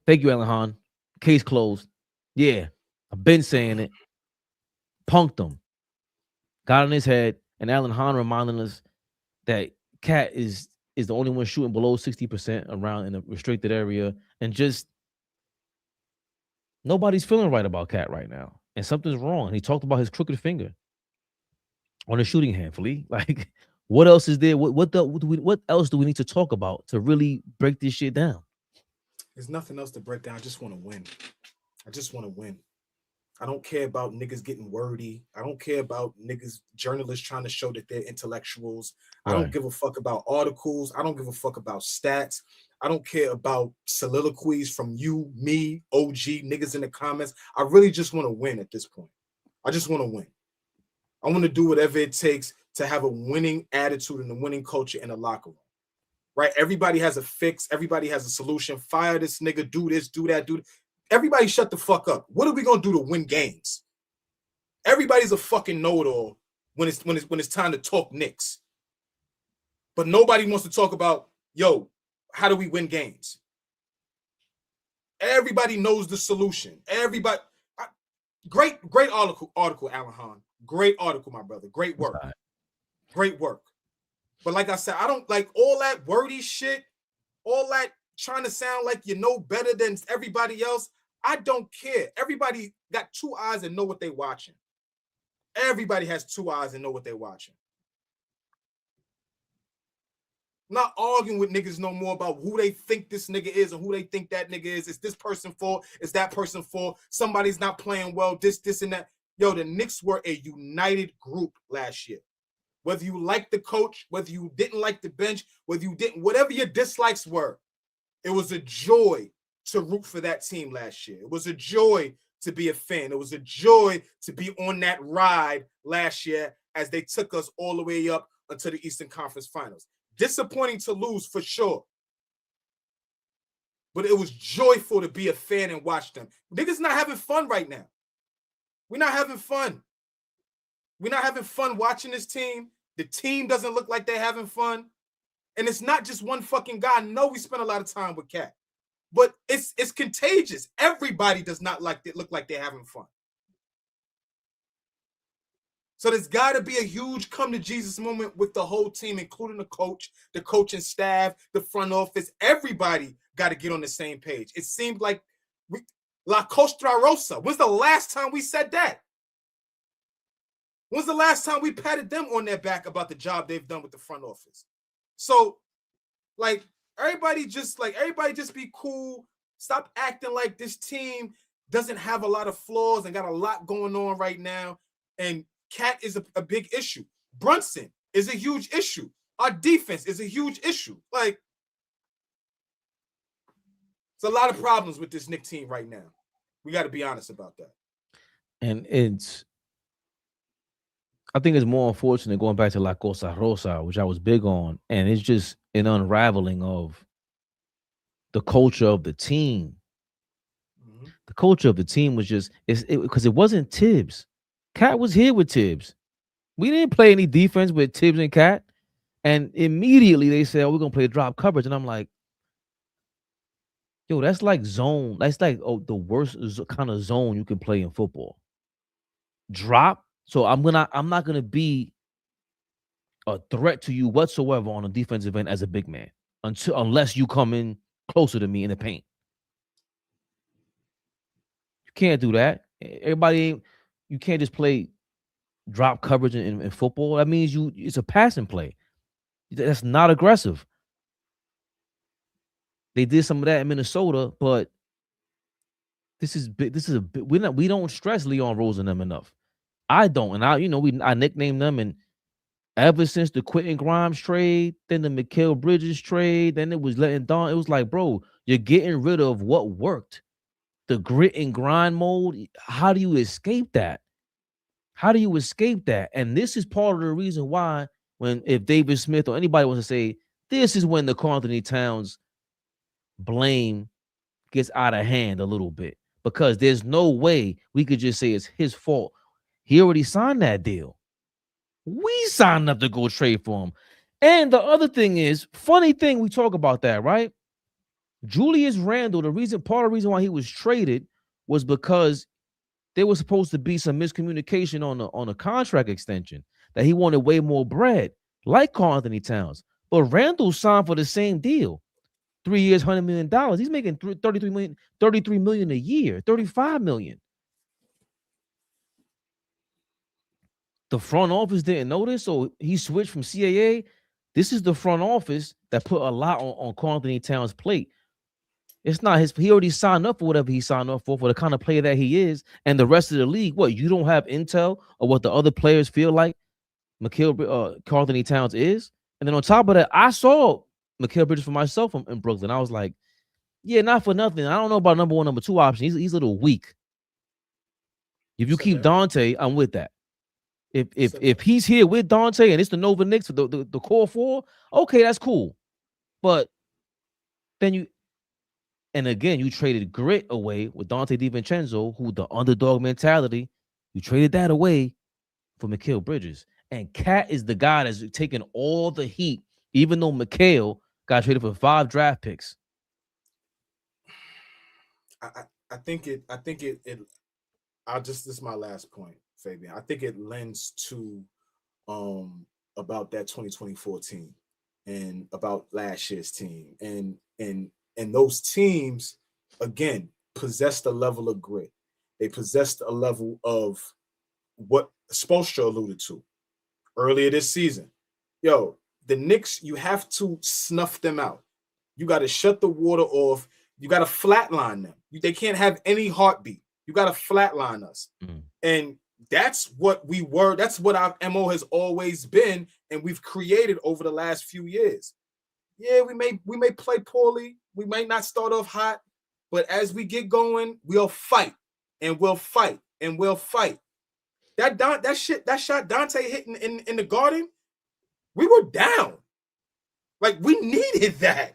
Thank you, Alan Hahn. Case closed. Yeah, I've been saying it. Punked him. Got in his head, and Alan Hahn reminding us that Cat is the only one shooting below 60% around in a restricted area, and just nobody's feeling right about Cat right now, and something's wrong. And he talked about his crooked finger on the shooting hand, Flea. Like, what else is there? What else do we need to talk about to really break this shit down? There's nothing else to break down. I just want to win. I just want to win. I don't care about niggas getting wordy. I don't care about niggas, journalists trying to show that they're intellectuals. Right. I don't give a fuck about articles. I don't give a fuck about stats. I don't care about soliloquies from you, me, OG, niggas in the comments. I really just want to win at this point. I just want to win. I want to do whatever it takes to have a winning attitude and a winning culture in the locker room. Right? Everybody has a fix. Everybody has a solution. Fire this nigga, do this, do that, do that. Everybody shut the fuck up. What are we gonna do to win games? Everybody's a fucking know-it-all when it's time to talk Knicks. But nobody wants to talk about, yo, how do we win games? Everybody knows the solution. Everybody, great article, Alan Hahn. Great article, my brother. Great work. Great work. But like I said, I don't like all that wordy shit, all that trying to sound like you know better than everybody else. I don't care. Everybody got two eyes and know what they're watching. Everybody has two eyes and know what they're watching. I'm not arguing with niggas no more about who they think this nigga is and who they think that nigga is. Is this person for? Is that person for? Somebody's not playing well, this, and that. Yo, the Knicks were a united group last year. Whether you liked the coach, whether you didn't like the bench, whether you didn't, whatever your dislikes were, it was a joy to root for that team last year. It was a joy to be a fan. It was a joy to be on that ride last year as they took us all the way up until the Eastern Conference Finals. Disappointing to lose for sure. But it was joyful to be a fan and watch them. Niggas not having fun right now. We're not having fun. We're not having fun watching this team. The team doesn't look like they're having fun. And it's not just one fucking guy. I know we spent a lot of time with Cat. But it's contagious. Everybody does not look like they're having fun. So there's got to be a huge come to Jesus moment with the whole team, including the coach, the coaching staff, the front office. Everybody got to get on the same page. It seemed like La Costa Rosa. When's the last time we said that? When's the last time we patted them on their back about the job they've done with the front office? So, like, everybody just be cool. Stop acting like this team doesn't have a lot of flaws and got a lot going on right now. And Cat is a big issue. Brunson is a huge issue. Our defense is a huge issue. Like, it's a lot of problems with this Knicks team right now. We got to be honest about that. And I think it's more unfortunate going back to La Cosa Rosa, which I was big on. And it's just an unraveling of the culture of the team. Mm-hmm. The culture of the team was just, because it wasn't Tibbs. Cat was here with Tibbs. We didn't play any defense with Tibbs and Cat. And immediately they said, oh, we're going to play drop coverage. And I'm like, Yo, that's like zone. That's like the worst kind of zone you can play in football. Drop. So I'm not gonna be a threat to you whatsoever on a defensive end as a big man unless you come in closer to me in the paint. You can't do that. You can't just play drop coverage in football. That means it's a passing play. That's not aggressive. They did some of that in Minnesota, but this is we don't stress Leon Rose and them enough. I don't, and I nicknamed them, and ever since the Quentin Grimes trade, then the Mikal Bridges trade, then it was letting Don. It was like, bro, you're getting rid of what worked. The grit and grind mode. How do you escape that? How do you escape that? And this is part of the reason why if David Smith or anybody wants to say, this is when the Karl Anthony Towns blame gets out of hand a little bit, because there's no way we could just say it's his fault. He already signed that deal. We signed up to go trade for him. And the other thing is, funny thing, we talk about that, right? Julius Randle, part of the reason why he was traded was because there was supposed to be some miscommunication on a contract extension, that he wanted way more bread, like Karl Anthony Towns. But Randle signed for the same deal. 3 years, $100 million. He's making $33 million a year, $35 million. The front office didn't notice, so he switched from CAA. This is the front office that put a lot on Karl Anthony Towns' plate. It's not his. He already signed up for whatever he signed up for the kind of player that he is. And the rest of the league, what, you don't have intel or what the other players feel like Karl Anthony Towns is? And then on top of that, I saw Mikal Bridges for myself in Brooklyn. I was like, yeah, not for nothing. I don't know about number one, number two option. He's a little weak. If you keep Dante, I'm with that. If he's here with Dante and it's the Nova Knicks, the core four, okay, that's cool. But then you traded grit away with Dante DiVincenzo, who the underdog mentality, you traded that away for Mikal Bridges. And Cat is the guy that's taking all the heat, even though Mikal got traded for 5 draft picks. I think it this is my last point, Fabian. I think it lends to about that 2024 team and about last year's team. And those teams, again, possessed a level of grit. They possessed a level of what Spoelstra alluded to earlier this season. Yo, the Knicks, you have to snuff them out. You got to shut the water off. You got to flatline them. They can't have any heartbeat. You got to flatline us. And that's what we were. That's what our MO has always been, and we've created over the last few years. Yeah, we may play poorly. We might not start off hot, but as we get going, we'll fight and we'll fight and we'll fight. That shot Dante hitting in the Garden, we were down. Like, we needed that.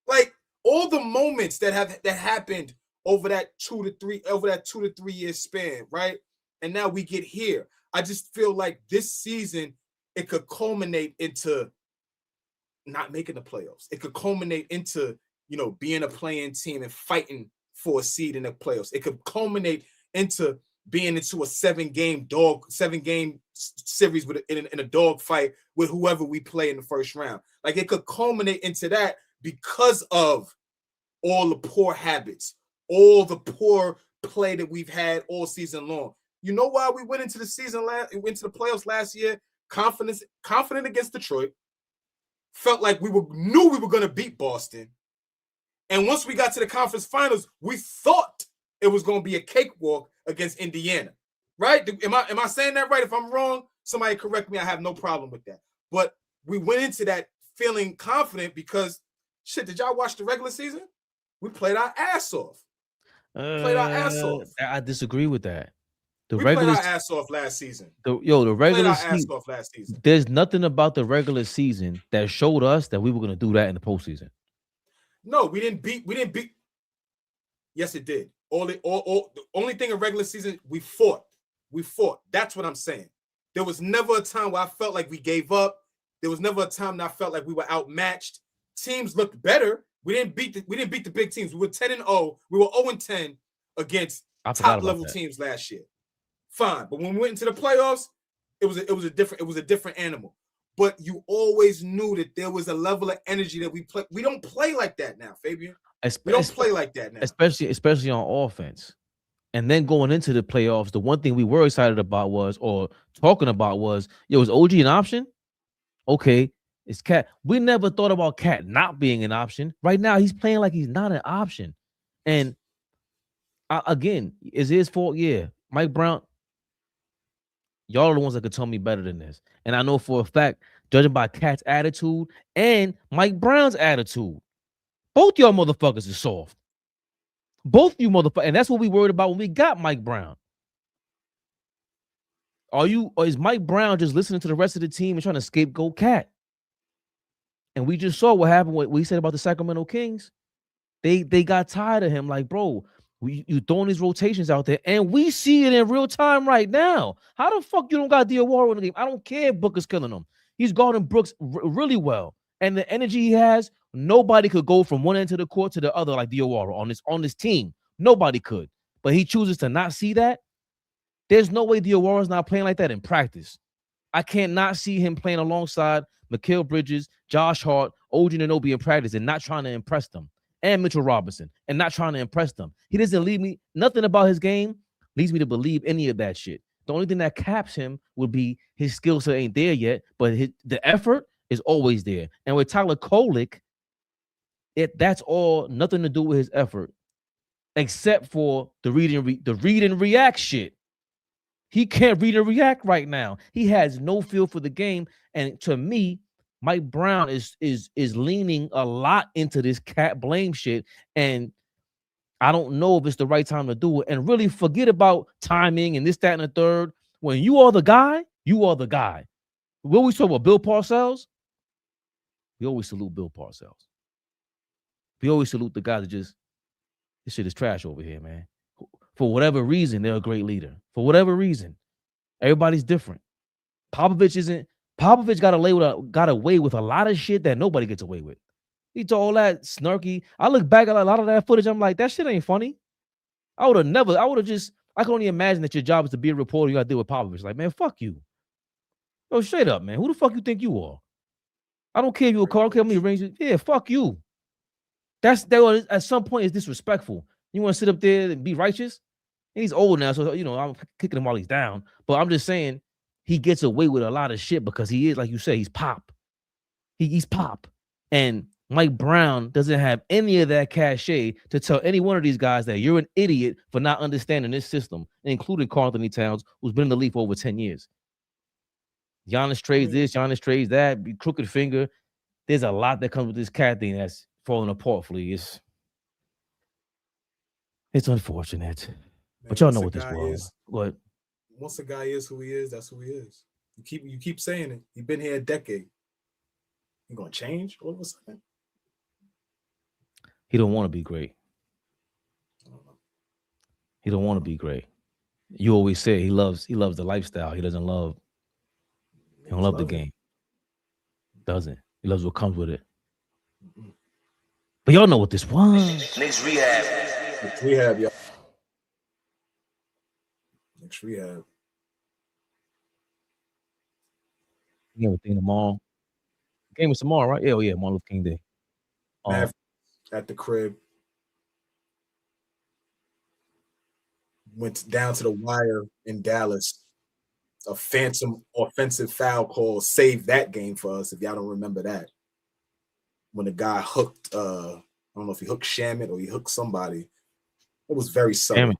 Like, all the moments that happened over that 2 to 3 year span, right? And now we get here. I just feel like this season it could culminate into not making the playoffs. It could culminate into, being a play-in team and fighting for a seed in the playoffs. It could culminate into being into a 7-game series in a dog fight with whoever we play in the first round. Like, it could culminate into that because of all the poor habits, all the poor play that we've had all season long. You know why we went into the playoffs last year? Confident against Detroit. Felt like knew we were going to beat Boston. And once we got to the conference finals, we thought it was going to be a cakewalk against Indiana. Right? Am I saying that right? If I'm wrong, somebody correct me. I have no problem with that. But we went into that feeling confident because, did y'all watch the regular season? We played our ass off. I disagree with that. We played our ass off last season. The regular season. There's nothing about the regular season that showed us that we were going to do that in the postseason. No, we didn't beat. Yes, it did. The only thing in regular season, we fought. That's what I'm saying. There was never a time where I felt like we gave up. There was never a time that I felt like we were outmatched. Teams looked better We didn't beat the big teams. We were 10-0. We were 0-10 against top level teams last year. Fine, but when we went into the playoffs, it was a different animal. But you always knew that there was a level of energy that we play. We don't play like that now, Fabian. We don't play like that now, especially on offense. And then going into the playoffs, the one thing we were excited about was OG an option? Okay, it's Cat. We never thought about Cat not being an option. Right now, he's playing like he's not an option. And again, is his fault? Yeah. Mike Brown, y'all are the ones that could tell me better than this. And I know for a fact, judging by Cat's attitude and Mike Brown's attitude, both y'all motherfuckers is soft. Both you motherfuckers. And that's what we worried about when we got Mike Brown. Or is Mike Brown just listening to the rest of the team and trying to scapegoat Cat? And we just saw what happened, what we said about the Sacramento Kings. They got tired of him. Like, bro, you throwing these rotations out there, and we see it in real time right now. How the fuck you don't got Diawara in the game? I don't care if Booker's killing him. He's guarding Brooks really well. And the energy he has, nobody could go from one end of the court to the other like Diawara on this team. Nobody could. But he chooses to not see that. There's no way Diawara's not playing like that in practice. I can't not see him playing alongside Mikal Bridges, Josh Hart, OG Anunoby in practice and not trying to impress them. And Mitchell Robinson and not trying to impress them. He doesn't leave me, nothing about his game leads me to believe any of that shit. The only thing that caps him would be his skill set ain't there yet, but the effort is always there. And with Tyler Kolek, that's all nothing to do with his effort, except for the read and react shit. He can't read and react right now. He has no feel for the game. And to me, Mike Brown is leaning a lot into this Cat blame shit. And I don't know if it's the right time to do it. And really forget about timing and this, that, and the third. When you are the guy, you are the guy. When we talk about Bill Parcells, we always salute Bill Parcells. We always salute the guy that just, this shit is trash over here, man. For whatever reason, they're a great leader. For whatever reason, everybody's different. Popovich got away with a lot of shit that nobody gets away with. He told all that snarky. I look back at a lot of that footage. I'm like, that shit ain't funny. I can only imagine that your job is to be a reporter. You got to deal with Popovich. Like, man, fuck you. Yo, straight up, man. Who the fuck you think you are? I don't care if you're a car. I don't care how many rings. Yeah, fuck you. That at some point is disrespectful. You want to sit up there and be righteous? And he's old now, so I'm kicking him while he's down. But I'm just saying he gets away with a lot of shit because he is, like you say, he's pop. He's pop. And Mike Brown doesn't have any of that cachet to tell any one of these guys that you're an idiot for not understanding this system, including Karl Anthony Towns, who's been in the league for over 10 years. Giannis trades this, Giannis trades that, crooked finger. There's a lot that comes with this Cat thing that's falling apart, Flea. It's unfortunate. Man, but y'all know what this was. What? Once a guy is who he is, that's who he is. You keep saying it. You've been here a decade. You gonna change all of a sudden? He don't want to be great. He don't want to be great. You always say he loves the lifestyle. He don't love the game. Doesn't. He loves what comes with it. But y'all know what this was. Knicks Rehab. Knicks Rehab, y'all. Knicks Rehab. You have a thing tomorrow. Game is tomorrow, right? Yeah, Martin Luther King Day. At the crib. Went down to the wire in Dallas. A phantom offensive foul call saved that game for us, if y'all don't remember that. When the guy hooked, I don't know if he hooked Shamit or he hooked somebody. It was very subtle.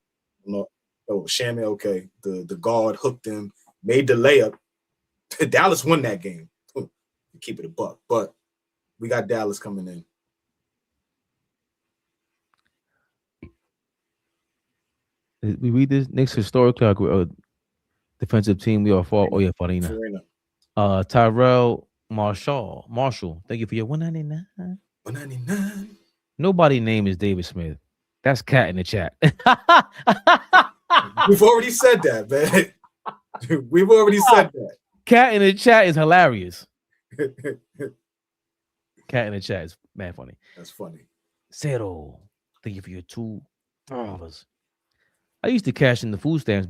No, Shamit, okay. The guard hooked him, made the layup. Dallas won that game. Keep it a buck, but we got Dallas coming in. We read this. Knicks historically defensive team. We are for. Oh yeah, Farina. Tyrell Marshall. Thank you for your 199. 199. Nobody name is David Smith. That's Cat in the chat. We've already said that, man. We've already said that. Cat in the chat is hilarious. Cat in the chat is mad funny. That's funny. Zero. Thank you for your $2. I used to cash in the food stamps,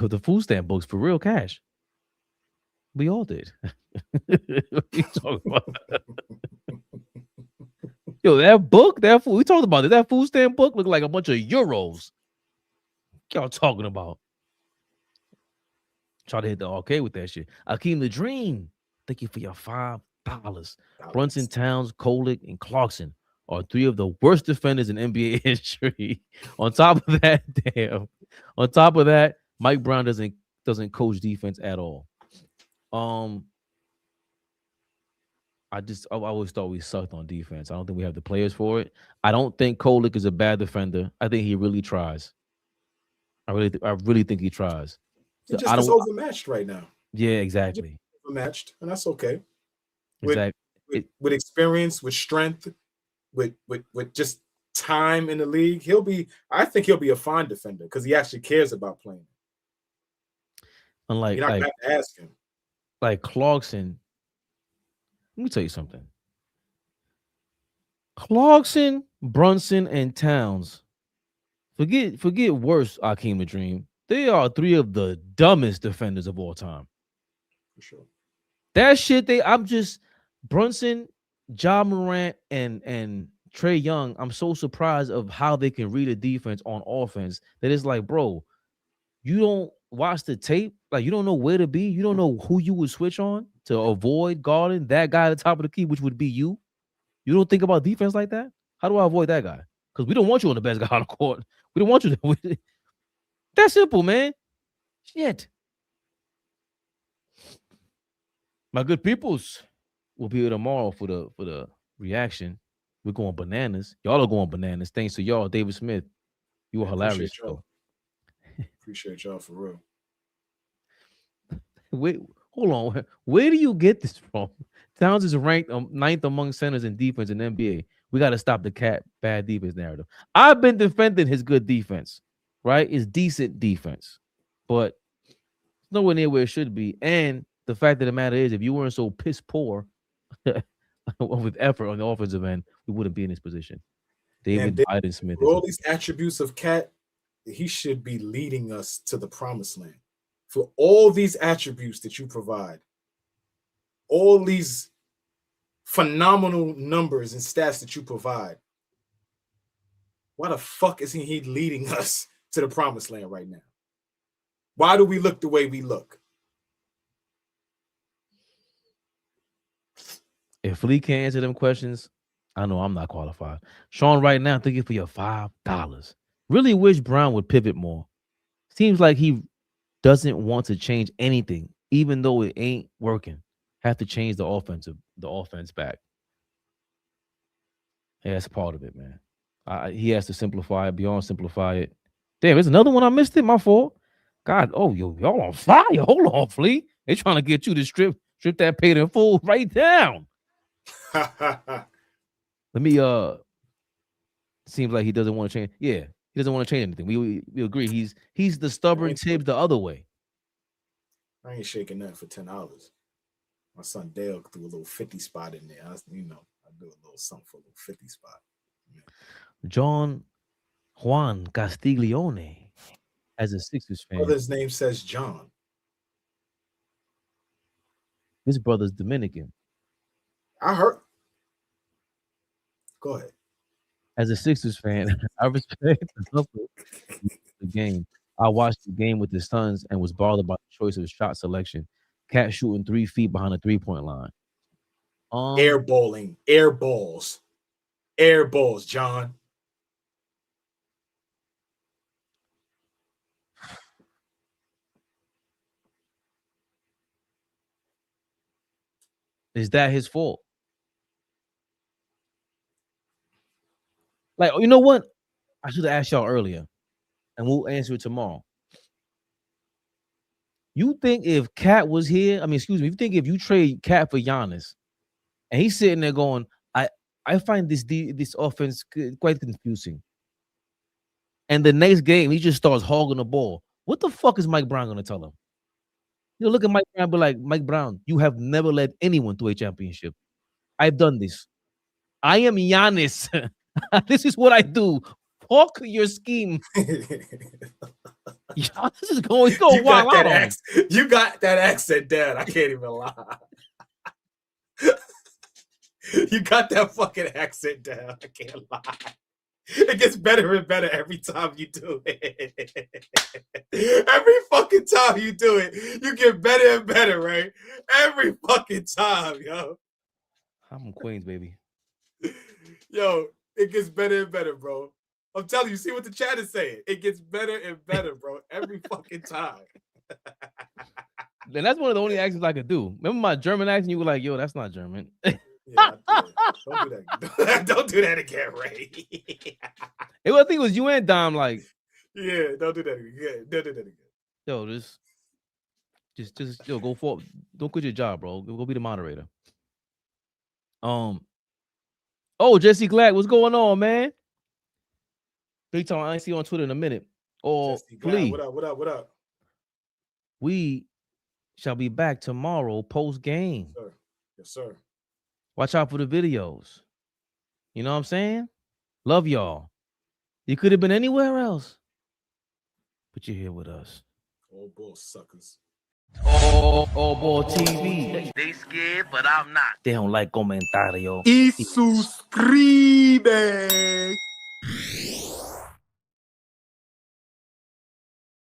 the food stamp books for real cash. We all did. What you talking about? Yo, that book, that food, we talked about it. That food stamp book looked like a bunch of euros. What y'all talking about? Try to hit the arcade with that shit. Akeem the Dream. Thank you for your $5. Brunson, Towns, Kolick, and Clarkson are three of the worst defenders in NBA history. On top of that, damn. On top of that, Mike Brown doesn't coach defense at all. I always thought we sucked on defense. I don't think we have the players for it. I don't think Kolick is a bad defender. I think he really tries. I really think he tries. He just is overmatched right now. Yeah, exactly. Overmatched, and that's okay. Exactly. With experience, with strength, with just time in the league, I think he'll be a fine defender because he actually cares about playing. Unlike, you're not gonna have to ask him. Like Clarkson, let me tell you something. Clarkson, Brunson, and Towns. Forget worse, Akeem the Dream. They are three of the dumbest defenders of all time. For sure. That shit, Brunson, Ja Morant, and Trae Young, I'm so surprised of how they can read a defense on offense that it's like, bro, you don't watch the tape. Like, you don't know where to be. You don't know who you would switch on to avoid guarding that guy at the top of the key, which would be you. You don't think about defense like that? How do I avoid that guy? Because we don't want you on the best guy on the court. We don't want you to. That's simple, man. Shit. My good peoples will be here tomorrow for the reaction. We're going bananas. Y'all are going bananas. Thanks to y'all, David Smith. You were hilarious. Appreciate y'all for real. Wait, hold on. Where do you get this from? Towns is ranked 9th among centers in defense in NBA. We got to stop the cat bad defense narrative. I've been defending his good defense, right? It's decent defense, but it's nowhere near where it should be. And the fact of the matter is, if you weren't so piss poor with effort on the offensive end, we wouldn't be in this position. David Biden Smith. For all these attributes of Cat, he should be leading us to the promised land. For all these attributes that you provide, all these phenomenal numbers and stats that you provide, why the fuck isn't he leading us to the promised land right now? Why do we look the way we look? If Lee can't answer them questions, I know I'm not qualified. Sean, right now, thank you for your $5. Really wish Brown would pivot more. Seems like he doesn't want to change anything, even though it ain't working. Have to change the offense back. Yeah, that's part of it, man. He has to simplify it, beyond simplify it. Damn, there's another one I missed it. My fault. God, y'all on fire. Hold on, Flea. They trying to get you to strip that paid in full right down. Let me seems like he doesn't want to change. Yeah, he doesn't want to change anything. We agree. He's the stubborn Tibbs the other way. I ain't shaking that for $10. My son Dale threw a little 50 spot in there. I do a little something for a little 50 spot. Yeah. John Juan Castiglione, as a Sixers fan. Brother's name says John. His brother's Dominican. I heard. Go ahead. As a Sixers fan, I respect the game. I watched the game with his sons and was bothered by the choice of shot selection. Cat shooting 3 feet behind the 3-point line. Airballing. Air balls, John. Is that his fault? Like, you know what? I should have asked y'all earlier, and we'll answer it tomorrow. You think if Cat was here, you think if you trade Cat for Giannis, and he's sitting there going, I find this offense quite confusing. And the next game, he just starts hogging the ball. What the fuck is Mike Brown going to tell him? Look at Mike Brown, be like, Mike Brown, you have never led anyone to a championship. I've done this. I am Giannis. This is what I do. Fuck your scheme. Giannis is going wild out on him. You got that accent down. I can't even lie. You got that fucking accent down. I can't lie. It gets better and better every time you do it. Every fucking time you do it, you get better and better, right? Every fucking time, yo. I'm from Queens, baby. Yo, it gets better and better, bro. I'm telling you, see what the chat is saying. It gets better and better, bro. Every fucking time. And that's one of the only accents I could do. Remember my German accent? You were like, yo, that's not German. Yeah, don't do that. Don't do that again, Ray. I think it was you and Dom, like, yeah, don't do that again. Don't do that again. yo, just go for it. Don't quit your job, bro. Go be the moderator. Oh, Jesse Glad, what's going on, man? Big time. I ain't see you on Twitter in a minute. Oh, please. What up? We shall be back tomorrow post game. Yes, sir. Watch out for the videos. You know what I'm saying? Love y'all. You could have been anywhere else, but you're here with us. All bull suckers. AllBall TV. They scared, but I'm not. They don't like comentario. Y suscribe.